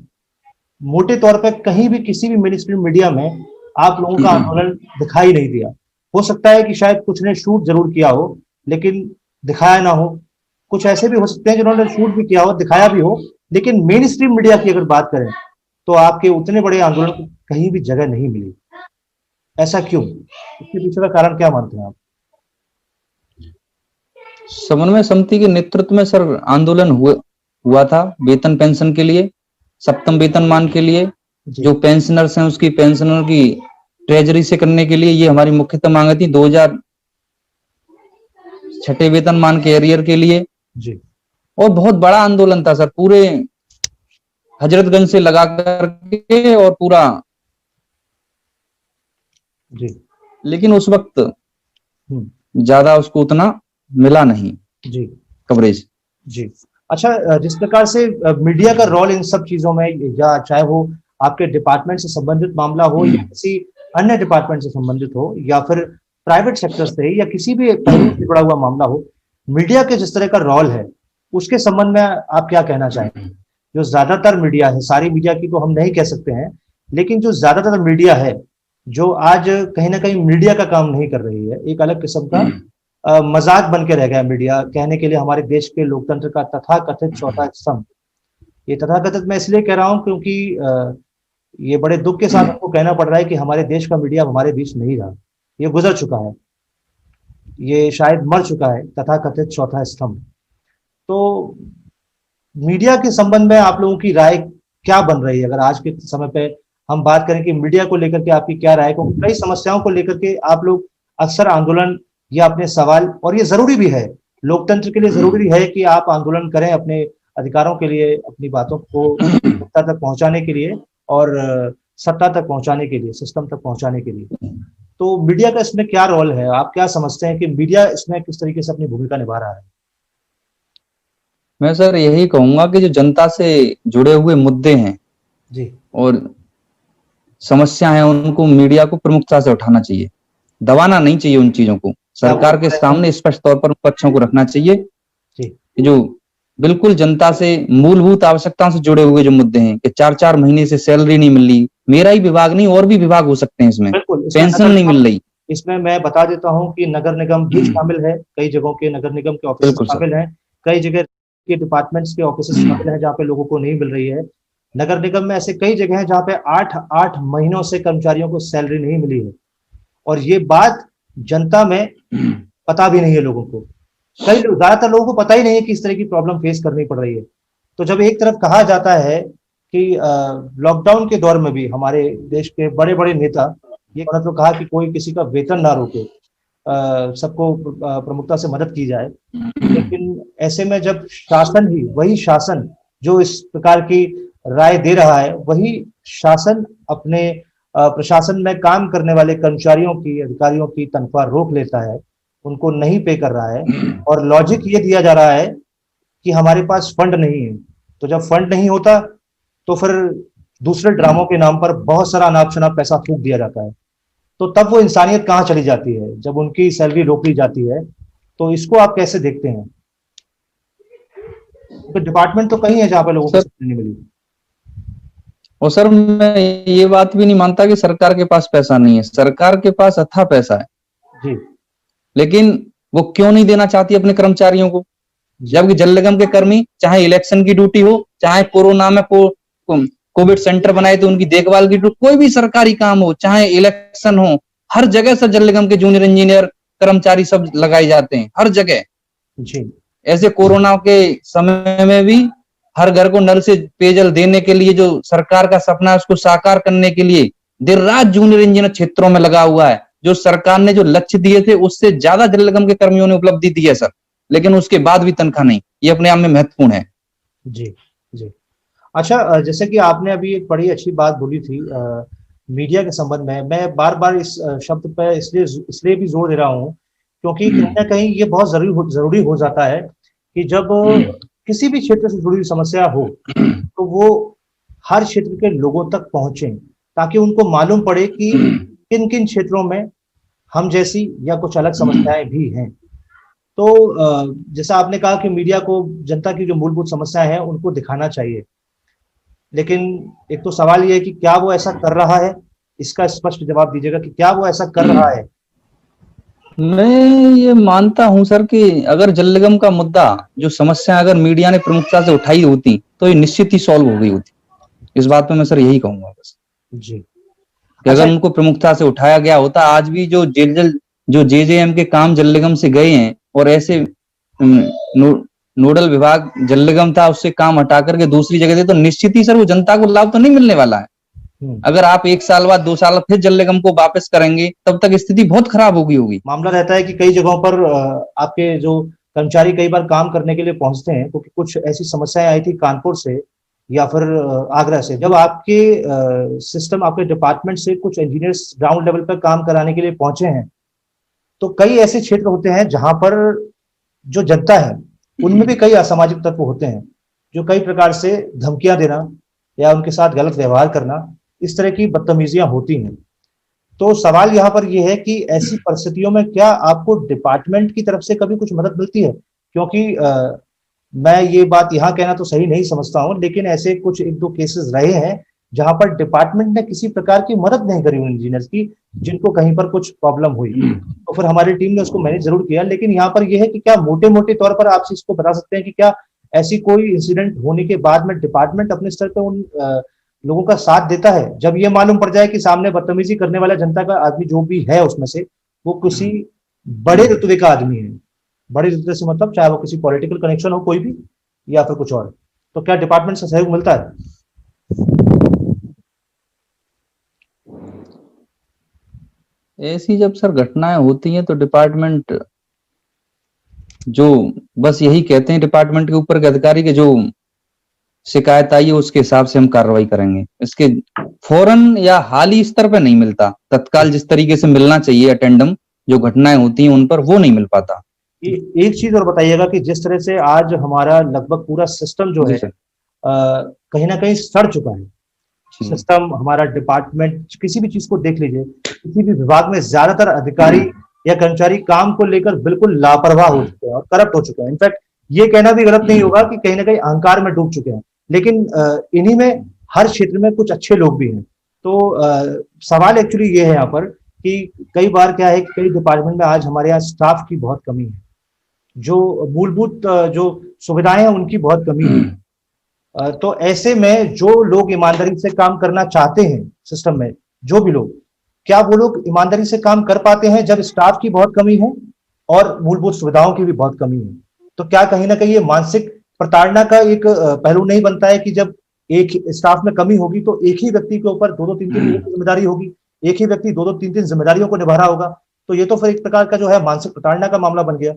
मोटे तौर पर कहीं भी किसी भी मेन स्ट्रीम मीडिया में आप लोगों का आंदोलन दिखाई नहीं दिया। हो सकता है कि शायद कुछ ने शूट जरूर किया हो लेकिन दिखाया ना हो, कुछ ऐसे भी हो सकते हैं जिन्होंने शूट भी किया हो, दिखाया भी हो, लेकिन मेन स्ट्रीम मीडिया की अगर बात करें तो आपके उतने बड़े आंदोलन को कहीं भी जगह नहीं मिली। ऐसा क्यों? इसके पीछे का कारण क्या मानते हैं आप? समन्वय समिति के नेतृत्व में सर आंदोलन हुआ था वेतन पेंशन के लिए, 7वें वेतनमान के लिए, जो पेंशनर्स हैं उसकी पेंशनर की ट्रेजरी से करने के लिए, ये हमारी मुख्यतः मांग थी। 2006 वेतनमान के एरियर के लिए जी। और बहुत बड़ा आंदोलन था सर, पूरे हजरतगंज से लगा करके और पूरा जी। लेकिन उस वक्त ज्यादा उसको उतना मिला नहीं जी कवरेज जी। अच्छा, जिस प्रकार से मीडिया का रोल इन सब चीजों में, या चाहे वो आपके डिपार्टमेंट से संबंधित मामला हो या किसी अन्य डिपार्टमेंट से संबंधित हो या फिर प्राइवेट सेक्टर से या किसी भी से जुड़ा हुआ मामला हो, मीडिया के जिस तरह का रोल है उसके संबंध में आप क्या कहना चाहेंगे? जो ज्यादातर मीडिया है, सारी मीडिया की तो हम नहीं कह सकते हैं, लेकिन जो ज्यादातर मीडिया है जो आज कहीं ना कहीं मीडिया का काम नहीं कर रही है, एक अलग किस्म का मजाक बन के रह गया मीडिया, कहने के लिए हमारे देश के लोकतंत्र का तथाकथित चौथा स्तंभ। ये तथाकथित मैं इसलिए कह रहा हूं क्योंकि ये बड़े दुख के साथ हमको कहना पड़ रहा है कि हमारे देश का मीडिया हमारे बीच नहीं रहा, ये गुजर चुका है। ये शायद मर चुका है, तथाकथित चौथा स्तंभ। तो मीडिया के संबंध में आप लोगों की राय क्या बन रही है? अगर आज के समय पे हम बात करें कि मीडिया को लेकर के आपकी क्या राय है, क्योंकि कई समस्याओं को लेकर के आप लोग अक्सर आंदोलन या अपने सवाल, और ये जरूरी भी है, लोकतंत्र के लिए जरूरी है कि आप आंदोलन करें अपने अधिकारों के लिए, अपनी बातों को सत्ता तक पहुंचाने के लिए और सत्ता तक पहुंचाने के लिए, सिस्टम तक पहुंचाने के लिए। तो मीडिया का इसमें क्या रोल है? आप क्या समझते हैं कि मीडिया इसमें किस तरीके से अपनी भूमिका निभा रहा है? मैं सर यही कहूंगा कि जो जनता से जुड़े हुए मुद्दे हैं जी और समस्या है, उनको मीडिया को प्रमुखता से उठाना चाहिए, दबाना नहीं चाहिए उन चीजों को। सरकार के सामने स्पष्ट तौर पर पक्षों को रखना चाहिए जी कि जो बिल्कुल जनता से मूलभूत आवश्यकताओं से जुड़े हुए जो मुद्दे हैं कि 4-4 महीने से सैलरी नहीं मिल रही, मेरा ही विभाग नहीं और भी विभाग हो सकते हैं इसमें, बिल्कुल। पेंशन नहीं मिल रही। इसमें मैं बता देता हूं कि नगर निगम भी शामिल है, कई जगहों के नगर निगम के ऑफिस बिल्कुल सर। शामिल हैं, कई जगह के डिपार्टमेंट्स के ऑफिस शामिल हैं जहाँ पे लोगों को नहीं मिल रही है। नगर निगम में ऐसे कई जगह हैं जहाँ पे 8 महीनों से कर्मचारियों को सैलरी नहीं मिली है, और ये बात जनता में पता भी नहीं है लोगों को। ज्यादातर लोगों को पता ही नहीं है कि इस तरह की प्रॉब्लम फेस करनी पड़ रही है। तो जब एक तरफ कहा जाता है कि लॉकडाउन के दौर में भी हमारे देश के बड़े बड़े नेता ये तो कहा कि कोई किसी का वेतन ना रोके, सबको प्रमुखता से मदद की जाए, लेकिन ऐसे में जब शासन ही, वही शासन जो इस प्रकार की राय दे रहा है, वही शासन अपने प्रशासन में काम करने वाले कर्मचारियों की, अधिकारियों की तनख्वाह रोक लेता है, उनको नहीं पे कर रहा है, और लॉजिक ये दिया जा रहा है कि हमारे पास फंड नहीं है। तो जब फंड नहीं होता तो फिर दूसरे ड्रामों के नाम पर बहुत सारा अनाप शनाप पैसा फूंक दिया जाता है। तो तब वो इंसानियत कहाँ चली जाती है जब उनकी सैलरी रोक ली जाती है? तो इसको आप कैसे देखते हैं? तो डिपार्टमेंट तो कहीं है जहाँ पे लोगों को सैलरी नहीं मिली। और सर मैं ये बात भी नहीं मानता कि सरकार के पास पैसा नहीं है, सरकार के पास अथाह पैसा है जी, लेकिन वो क्यों नहीं देना चाहती अपने कर्मचारियों को? जबकि जल निगम के कर्मी चाहे इलेक्शन की ड्यूटी हो, चाहे कोरोना में कोविड सेंटर बनाए तो उनकी देखभाल की ड्यूटी, कोई भी सरकारी काम हो, चाहे इलेक्शन हो, हर जगह सर जल निगम के जूनियर इंजीनियर कर्मचारी सब लगाए जाते हैं, हर जगह जी। ऐसे कोरोना के समय में भी हर घर को नल से पेयजल देने के लिए जो सरकार का सपना है उसको साकार करने के लिए देर रात जूनियर इंजीनियर क्षेत्रों में लगा हुआ है। जो सरकार ने जो लक्ष्य दिए थे उससे ज्यादा जल निगम के कर्मियों ने उपलब्धि दी है सर, लेकिन उसके बाद भी तनख्वाह नहीं। ये अपने आप में महत्वपूर्ण है। जी जी। अच्छा, जैसे कि आपने अभी एक बड़ी अच्छी बात बोली थी मीडिया के संबंध में, मैं बार बार इस शब्द पर इसलिए भी जोर दे रहा हूँ क्योंकि कहीं ना कहीं ये बहुत जरूरी हो जाता है कि जब किसी भी क्षेत्र से जुड़ी हुई समस्या हो तो वो हर क्षेत्र के लोगों तक पहुंचे, ताकि उनको मालूम पड़े कि किन किन क्षेत्रों में हम जैसी या कुछ अलग समस्याएं भी हैं। तो जैसा आपने कहा कि मीडिया को जनता की जो मूलभूत समस्याएं हैं उनको दिखाना चाहिए, लेकिन एक तो सवाल ये है कि क्या वो ऐसा कर रहा है? इसका स्पष्ट जवाब दीजिएगा कि क्या वो ऐसा कर रहा है? मैं ये मानता हूं सर कि अगर जल निगम का मुद्दा, जो समस्या अगर मीडिया ने प्रमुखता से उठाई होती तो ये निश्चित ही सॉल्व हो गई होती। इस बात पे मैं सर यही कहूंगा बस जी। कि अगर उनको प्रमुखता से उठाया गया होता, आज भी जो जेजेएम के काम जल निगम से गए हैं और ऐसे नोडल विभाग जल निगम था उससे काम हटा करके दूसरी जगह दे, तो निश्चित ही सर वो जनता को लाभ तो नहीं मिलने वाला है। अगर आप 1 साल बाद 2 साल बाद फिर जल निगम को वापस करेंगे तब तक स्थिति बहुत खराब होगी। मामला रहता है कि कई जगहों पर आपके जो कर्मचारी कई बार काम करने के लिए पहुंचते हैं, क्योंकि कुछ ऐसी समस्याएं आई थी कानपुर से या फिर आगरा से, जब आपके सिस्टम, आपके डिपार्टमेंट से कुछ इंजीनियर्स ग्राउंड लेवल पर काम कराने के लिए पहुंचे हैं, तो कई ऐसे क्षेत्र होते हैं जहां पर जो जनता है उनमें भी कई असामाजिक तत्व होते हैं जो कई प्रकार से धमकियां देना या उनके साथ गलत व्यवहार करना, इस तरह की बदतमीजियां होती हैं। तो सवाल यहाँ पर यह है कि ऐसी परिस्थितियों में क्या आपको डिपार्टमेंट की तरफ से कभी कुछ मदद मिलती है? क्योंकि मैं ये बात यहाँ कहना तो सही नहीं समझता हूँ, लेकिन ऐसे कुछ 1-2 केसेस रहे हैं जहां पर डिपार्टमेंट ने किसी प्रकार की मदद नहीं करी उन इंजीनियर्स की जिनको कहीं पर कुछ प्रॉब्लम हुई, तो फिर हमारी टीम ने उसको मैनेज जरूर किया। लेकिन यहाँ पर यह है कि क्या मोटे मोटे तौर पर आप इसको बता सकते हैं कि क्या ऐसी कोई इंसिडेंट होने के बाद में डिपार्टमेंट अपने स्तर पर उन लोगों का साथ देता है जब ये मालूम पड़ जाए कि सामने बदतमीजी करने वाला जनता का आदमी जो भी है उसमें से वो किसी बड़े रुतबे का आदमी है, बड़े रुतबे से मतलब चाहे वो किसी पॉलिटिकल कनेक्शन हो कोई भी या फिर कुछ और, तो क्या डिपार्टमेंट से सहयोग मिलता है? ऐसी जब सर घटनाएं होती हैं तो डिपार्टमेंट जो बस यही कहते हैं, डिपार्टमेंट के ऊपर के अधिकारी के जो शिकायत आई है उसके हिसाब से हम कार्रवाई करेंगे। इसके फौरन या हाली स्तर पर नहीं मिलता, तत्काल जिस तरीके से मिलना चाहिए अटेंडम, जो घटनाएं होती हैं उन पर वो नहीं मिल पाता। एक चीज और बताइएगा कि जिस तरह से आज हमारा लगभग पूरा सिस्टम जो जी है सर। कहीं ना कहीं सड़ चुका है जी। सिस्टम, हमारा डिपार्टमेंट, किसी भी चीज को देख लीजिए, किसी भी विभाग में ज्यादातर अधिकारी या कर्मचारी काम को लेकर बिल्कुल लापरवाह हो चुके हैं और करप्ट हो चुके हैं। इनफैक्ट ये कहना भी गलत नहीं होगा कि कहीं ना कहीं अहंकार में डूब चुके हैं, लेकिन इन्हीं में हर क्षेत्र में कुछ अच्छे लोग भी हैं। तो सवाल एक्चुअली ये है यहाँ पर कि कई बार क्या है कि कई डिपार्टमेंट में आज हमारे यहाँ स्टाफ की बहुत कमी है, जो मूलभूत जो सुविधाएं हैं उनकी बहुत कमी है। तो ऐसे में जो लोग ईमानदारी से काम करना चाहते हैं सिस्टम में, जो भी लोग, क्या वो लोग ईमानदारी से काम कर पाते हैं जब स्टाफ की बहुत कमी है और मूलभूत सुविधाओं की भी बहुत कमी है? तो क्या कहीं ना कहीं ये मानसिक प्रताड़ना का एक पहलू नहीं बनता है कि जब एक स्टाफ में कमी होगी तो एक ही व्यक्ति के ऊपर दो दो तीन तीन जिम्मेदारी होगी, एक ही व्यक्ति दो दो तीन तीन जिम्मेदारियों को निभा रहा होगा, तो ये तो फिर एक प्रकार का जो है मानसिक प्रताड़ना का मामला बन गया।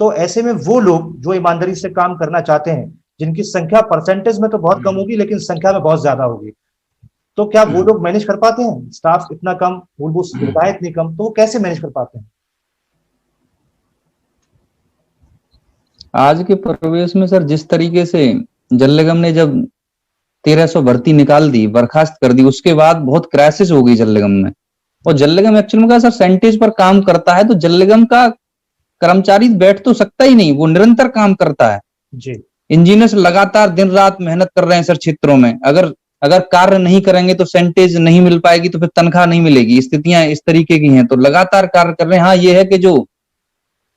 तो ऐसे में वो लोग जो ईमानदारी से काम करना चाहते हैं, जिनकी संख्या परसेंटेज में तो बहुत कम होगी लेकिन संख्या में बहुत ज्यादा होगी, तो क्या वो लोग मैनेज कर पाते हैं? स्टाफ इतना कम, मूलभूत सुविधाएं इतनी कम, तो वो कैसे मैनेज कर पाते हैं? आज के परिवेश में सर जिस तरीके से जल निगम ने जब 1300 भर्ती निकाल दी, बर्खास्त कर दी, उसके बाद बहुत क्राइसिस हो गई जल निगम में। और जल निगम एक्चुअल में सर सेंटेज पर काम करता है, तो जल निगम का कर्मचारी बैठ तो सकता ही नहीं, वो निरंतर काम करता है जी। इंजीनियर्स लगातार दिन रात मेहनत कर रहे हैं सर क्षेत्रों में। अगर कार्य नहीं करेंगे तो सेंटेज नहीं मिल पाएगी, तो फिर तनख्वाह नहीं मिलेगी। स्थितियां इस तरीके की हैं, तो लगातार कार्य कर रहे हैं। हाँ, ये है कि जो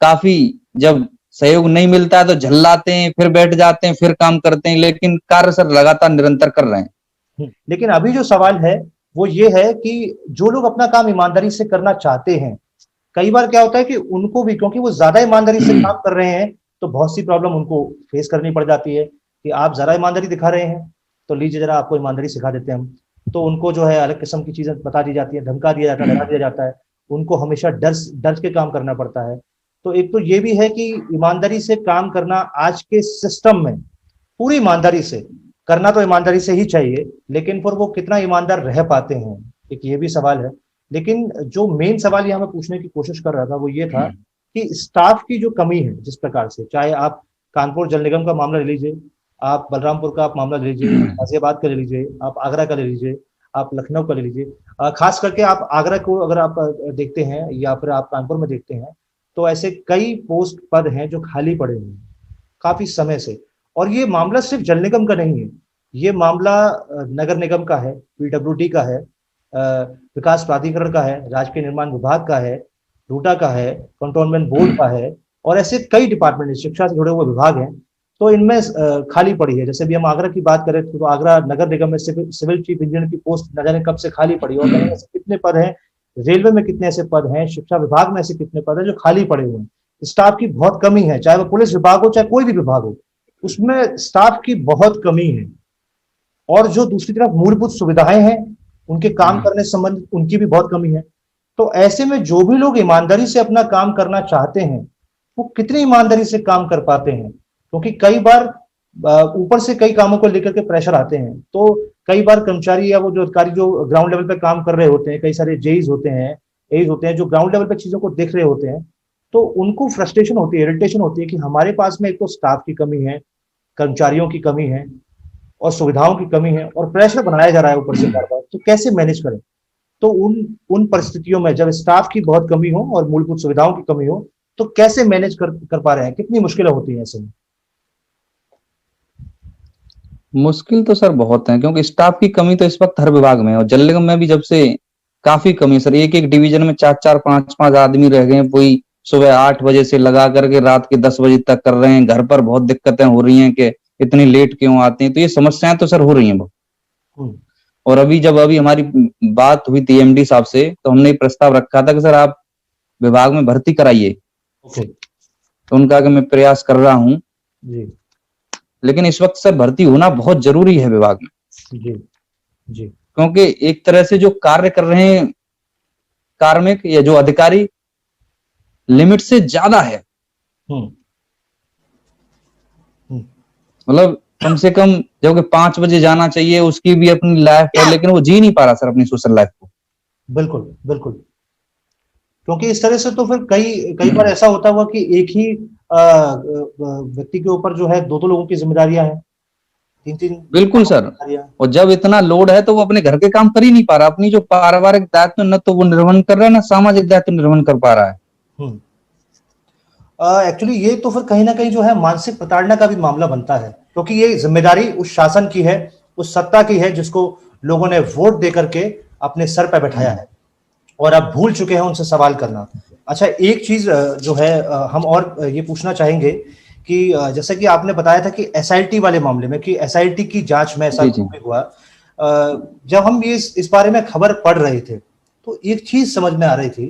काफी जब सहयोग नहीं मिलता है तो झल्लाते हैं, फिर बैठ जाते हैं, फिर काम करते हैं, लेकिन कार्य सर लगातार निरंतर कर रहे हैं। लेकिन अभी जो सवाल है वो ये है कि जो लोग अपना काम ईमानदारी से करना चाहते हैं, कई बार क्या होता है कि उनको भी, क्योंकि वो ज्यादा ईमानदारी से काम कर रहे हैं, तो बहुत सी प्रॉब्लम उनको फेस करनी पड़ जाती है कि आप ज्यादा ईमानदारी दिखा रहे हैं तो लीजिए जरा आपको ईमानदारी सिखा देते हैं हम। तो उनको जो है अलग किस्म की चीजें बता दी जाती है, धमका दिया जाता है, डरा दिया जाता है, उनको हमेशा डर के काम करना पड़ता है। तो एक तो ये भी है कि ईमानदारी से काम करना आज के सिस्टम में, पूरी ईमानदारी से करना तो ईमानदारी से ही चाहिए, लेकिन फिर वो कितना ईमानदार रह पाते हैं, एक ये भी सवाल है। लेकिन जो मेन सवाल यहाँ मैं पूछने की कोशिश कर रहा था वो ये था कि स्टाफ की जो कमी है, जिस प्रकार से, चाहे आप कानपुर जल निगम का मामला ले लीजिए, आप बलरामपुर का आप मामला ले लीजिए, गाजियाबाद का ले लीजिए, आप आगरा का ले लीजिए, आप लखनऊ का ले लीजिए, खास करके आप आगरा को अगर आप देखते हैं या फिर आप कानपुर में देखते हैं, तो ऐसे कई पोस्ट पद हैं जो खाली पड़े हुए हैं काफी समय से। और ये मामला सिर्फ जल निगम का नहीं है, ये मामला नगर निगम का है, पीडब्ल्यूडी का है, विकास प्राधिकरण का है, राजकीय निर्माण विभाग का है, रूटा का है, कंटोनमेंट बोर्ड का है, और ऐसे कई डिपार्टमेंट, शिक्षा से जुड़े हुए विभाग हैं, तो इनमें खाली पड़ी है। जैसे भी हम आगरा की बात करें तो आगरा नगर निगम में सिविल चीफ इंजीनियर की पोस्ट न जाने कब से खाली पड़ी, और ऐसे कितने पद हैं, रेलवे में कितने ऐसे पद हैं, शिक्षा विभाग में ऐसे कितने पद हैं जो खाली पड़े हुए हैं। स्टाफ की बहुत कमी है, चाहे वो पुलिस विभाग हो चाहे कोई भी विभाग हो, उसमें स्टाफ की बहुत कमी है। और जो दूसरी तरफ मूलभूत सुविधाएं हैं, उनके काम करने संबंधित उनकी भी बहुत कमी है। तो ऐसे में जो भी लोग ईमानदारी से अपना काम करना चाहते हैं, वो कितनी ईमानदारी से काम कर पाते हैं? क्योंकि कई बार ऊपर से कई कामों को लेकर के प्रेशर आते हैं, तो कई बार कर्मचारी या वो जो अधिकारी जो ग्राउंड लेवल पे काम कर रहे होते हैं, कई सारे जेईज होते हैं, एज होते हैं, जो ग्राउंड लेवल पे चीजों को देख रहे होते हैं, तो उनको फ्रस्ट्रेशन होती है, इरिटेशन होती है कि हमारे पास में एक तो स्टाफ की कमी है, कर्मचारियों की कमी है और सुविधाओं की कमी है, और प्रेशर बनाया जा रहा है ऊपर से बार बार, तो कैसे मैनेज करें? तो उन परिस्थितियों में जब स्टाफ की बहुत कमी हो और मूलभूत सुविधाओं की कमी हो, तो कैसे मैनेज कर पा रहे हैं? कितनी मुश्किलें होती हैं ऐसे में? मुश्किल तो सर बहुत है, क्योंकि स्टाफ की कमी तो इस वक्त हर विभाग में है, और जल निगम में भी जब से काफी कमी है सर। एक एक डिवीजन में 4-4, 5-5 आदमी रह गए हैं, कोई सुबह 8 बजे से लगा करके रात के 10 बजे तक कर रहे हैं। घर पर बहुत दिक्कतें हो रही हैं कि इतनी लेट क्यों आते हैं, तो ये समस्याएं तो सर हो रही हैं बहुत। और अभी हमारी बात हुई थी एमडी साहब से, तो हमने प्रस्ताव रखा था कि सर आप विभाग में भर्ती कराइए। ओके तो उनका कि मैं प्रयास कर रहा हूँ, जी लेकिन इस वक्त सर भर्ती होना बहुत जरूरी है विभाग में, जी जी क्योंकि एक तरह से जो कार्य कर रहे हैं कार्मिक या जो अधिकारी लिमिट से ज्यादा है। हम्म हम्म, मतलब कम से कम जो कि 5 बजे जाना चाहिए, उसकी भी अपनी लाइफ है, लेकिन वो जी नहीं पा रहा सर अपनी सोशल लाइफ को। बिल्कुल बिल्कुल। क्योंकि इस तरह से तो फिर कई कई बार ऐसा होता हुआ कि एक ही व्यक्ति के ऊपर जो है दो दो लोगों की जिम्मेदारियां हैं, तीन तीन बिल्कुल सर, जिम्मेदारियां। और जब इतना लोड है तो वो अपने घर के काम कर ही नहीं पा रहा, अपनी जो पारिवारिक दायित्व न तो वो निर्वहन कर रहा है, ना सामाजिक दायित्व निर्वहन कर पा रहा है। हम्म एक्चुअली ये तो फिर कहीं ना कहीं जो है मानसिक प्रताड़ना का भी मामला बनता है, क्योंकि ये जिम्मेदारी उस शासन की है, उस सत्ता की है जिसको लोगों ने वोट दे करके अपने सर पर बैठाया है, और अब भूल चुके हैं उनसे सवाल करना। अच्छा, एक चीज जो है हम और ये पूछना चाहेंगे कि जैसे कि आपने बताया था कि एसआईटी वाले मामले में कि एसआईटी की जांच में ऐसा जी, जी। क्यों हुआ, जब हम ये इस बारे में खबर पढ़ रहे थे तो एक चीज समझ में आ रही थी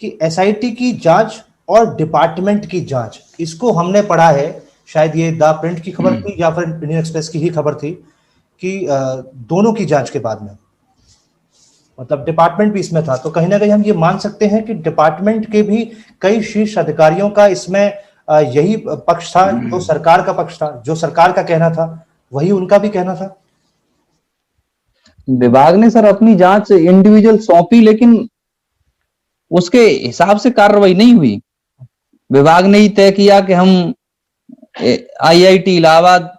कि एसआईटी की जांच और डिपार्टमेंट की जांच, इसको हमने पढ़ा है, शायद ये द प्रिंट की खबर थी या फिर इंडियन एक्सप्रेस की ही खबर थी कि दोनों की जांच के बाद में, मतलब डिपार्टमेंट भी इसमें था, तो कहीं ना कहीं हम ये मान सकते हैं कि डिपार्टमेंट के भी कई शीर्ष अधिकारियों का इसमें यही पक्ष था, जो सरकार का पक्ष था, जो सरकार का कहना था वही उनका भी कहना था। विभाग ने सर अपनी जांच इंडिविजुअल सौंपी, लेकिन उसके हिसाब से कार्रवाई नहीं हुई। विभाग ने ही तय किया कि हम आईआईटी इलाहाबाद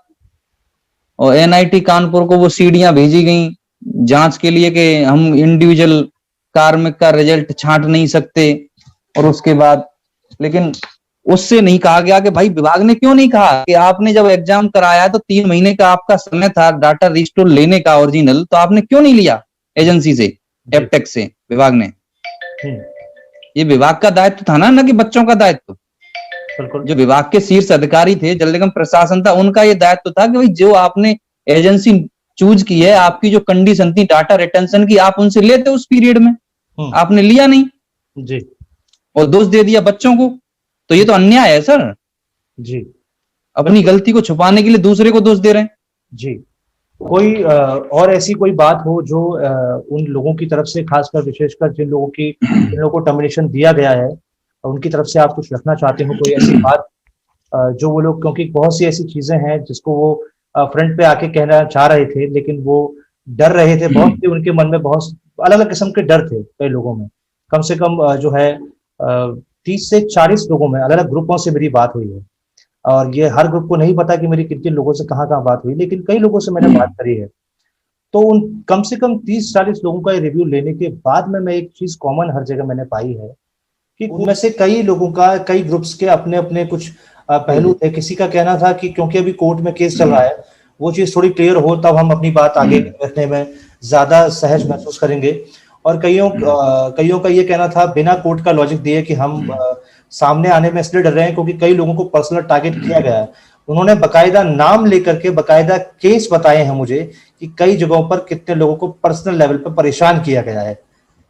और एनआईटी कानपुर को वो सीडियां भेजी गई जांच के लिए कि हम इंडिविजुअल कार्मिक का रिजल्ट छांट नहीं सकते, और उसके बाद लेकिन उससे नहीं कहा गया कि भाई विभाग ने क्यों नहीं कहा कि आपने जब एग्जाम कराया तो 3 महीने का आपका समय था डाटा रिस्टोर लेने का ओरिजिनल, तो आपने क्यों नहीं लिया एजेंसी से, एपटेक से विभाग ने। ये विभाग का दायित्व था ना कि बच्चों का दायित्व। बिल्कुल। जो विभाग के शीर्ष अधिकारी थे, जल निगम प्रशासन था, उनका ये दायित्व था कि भाई जो आपने एजेंसी चूज की है, आपकी जो कंडीशन थी डाटा रिटेंशन की, आप उनसे लेते उस पीरियड में, आपने लिया नहीं जी, और दोष दे दिया बच्चों को, तो ये तो अन्याय है सर। जी, अपनी गलती को छुपाने के लिए दूसरे को दोष दे रहे हैं। जी। कोई और ऐसी कोई बात हो जो उन लोगों की तरफ से, खासकर विशेषकर जिन लोगों को टर्मिनेशन दिया गया है, उनकी तरफ से आप कुछ रखना चाहते हो, कोई ऐसी बात जो वो लोग, क्योंकि बहुत सी ऐसी चीजें हैं जिसको वो फ्रंट पे आके कहना चाह रहे थे लेकिन वो डर रहे थे, बहुत से उनके मन में बहुत अलग अलग किस्म के डर थे कई लोगों में, कम से कम जो है 30 से 40 लोगों में, अलग अलग ग्रुपों से मेरी बात हुई है, और ये हर ग्रुप को नहीं पता कि मेरी किन किन लोगों से कहाँ कहाँ बात हुई, लेकिन कई लोगों से मैंने बात करी है। तो उन कम से कम 30-40 लोगों का रिव्यू लेने के बाद में मैं एक चीज कॉमन हर जगह मैंने पाई है कि उनमें से कई लोगों का, कई ग्रुप्स के अपने अपने कुछ पहलू थे। किसी का कहना था कि क्योंकि अभी कोर्ट में केस चल रहा है, वो चीज थोड़ी क्लियर हो तब हम अपनी बात आगे रखने में ज्यादा सहज महसूस करेंगे, और कईयों का ये कहना था बिना कोर्ट का लॉजिक दिए कि हम सामने आने में इसलिए डर रहे हैं क्योंकि कई लोगों को पर्सनल टारगेट किया गया है। उन्होंने बकायदा नाम लेकर के बकायदा केस बताए हैं मुझे कि कई जगहों पर कितने लोगों को पर्सनल लेवल पर परेशान किया गया है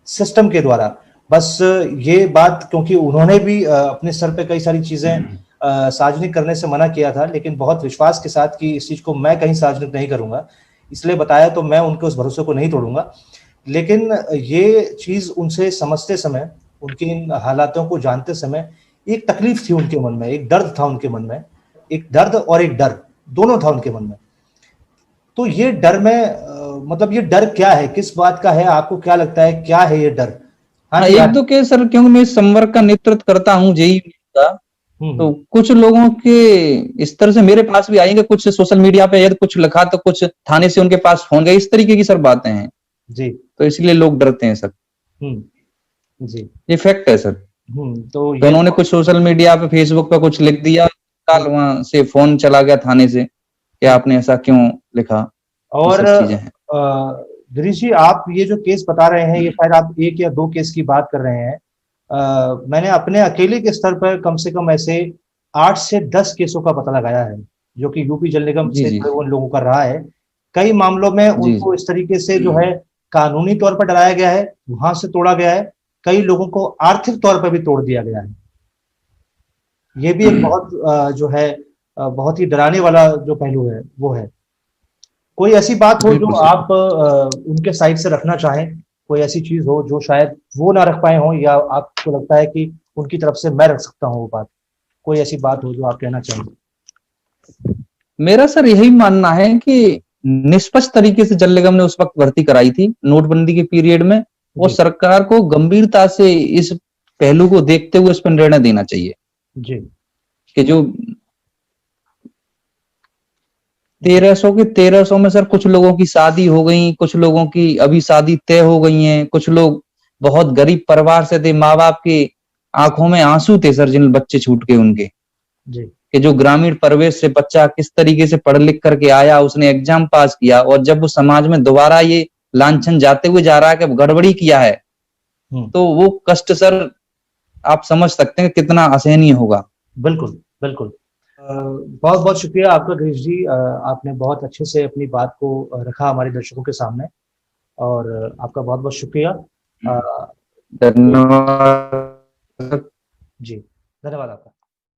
सिस्टम के द्वारा। बस ये बात, क्योंकि उन्होंने भी अपने सर पे कई सारी चीजें सार्वजनिक करने से मना किया था, लेकिन बहुत विश्वास के साथ कि इस चीज को मैं कहीं सार्वजनिक नहीं करूंगा इसलिए बताया, तो मैं उनके उस भरोसे को नहीं तोड़ूंगा। लेकिन ये चीज उनसे समझते समय, उनके इन हालातों को जानते समय एक तकलीफ थी उनके मन में, एक दर्द था उनके मन में, एक दर्द और एक डर दोनों था उनके मन में। तो ये डर में मतलब ये डर क्या है, किस बात का है, आपको क्या लगता है क्या है ये डर? हाँ, एक तो क्या सर, क्योंकि मैं संवर्ग का नेतृत्व करता हूँ जेई का, तो कुछ लोगों के स्तर से मेरे पास भी आएंगे, कुछ सोशल मीडिया पे यदि कुछ लिखा तो कुछ थाने से उनके पास फोन गए, इस तरीके की सर बातें हैं जी, तो इसलिए लोग डरते हैं सर। जी, ये फैक्ट है सर। तो उन्होंने कुछ सोशल मीडिया पे, फेसबुक पे कुछ लिख दिया, कल वहां से फोन चला गया थाने से कि आपने ऐसा क्यों लिखा, और चीजें हैं। गिरीश जी, आप ये जो केस बता रहे हैं, ये शायद आप 1 या 2 केस की बात कर रहे हैं। मैंने अपने अकेले के स्तर पर कम से कम ऐसे 8 से 10 केसों का पता लगाया है जो कि यूपी जल निगम से जुड़े उन लोगों का रहा है। कई मामलों में उनको इस तरीके से जो है कानूनी तौर पर डराया गया है, वहां से तोड़ा गया है, कई लोगों को आर्थिक तौर पर भी तोड़ दिया गया है। ये भी एक बहुत जो है बहुत ही डराने वाला जो पहलू है वो है। कोई ऐसी बात हो जो बिल्कुल सर। आप उनके साइड से रखना चाहें, कोई ऐसी चीज हो जो शायद वो ना रख पाए हो, या आपको लगता है कि उनकी तरफ से मैं रख सकता हूँ वो बात, कोई ऐसी बात हो जो आप कहना चाहें? मेरा सर यही मानना है कि निष्पक्ष तरीके से जल निगम ने उस वक्त भर्ती कराई थी नोटबंदी के पीरियड में, और जी सरकार को गंभीरता से इस पहलू को देखते हुए इस पर निर्णय देना चाहिए जी कि जो 1300 के 1300 में सर कुछ लोगों की शादी हो गई, कुछ लोगों की अभी शादी तय हो गई है, कुछ लोग बहुत गरीब परिवार से थे, माँ बाप के आंखों में आंसू थे सर जिन बच्चे छूट के उनके, जी कि जो ग्रामीण परिवेश से बच्चा किस तरीके से पढ़ लिख करके आया, उसने एग्जाम पास किया, और जब वो समाज में दोबारा ये लांछन जाते हुए जा रहा है कि गड़बड़ी किया है, तो वो कष्ट सर आप समझ सकते हैं कितना असहनीय होगा। बिल्कुल बिल्कुल। बहुत बहुत शुक्रिया आपका गिरीश जी, आपने बहुत अच्छे से अपनी बात को रखा हमारे दर्शकों के सामने, और आपका बहुत बहुत शुक्रिया। धन्यवाद। जी धन्यवाद आपका।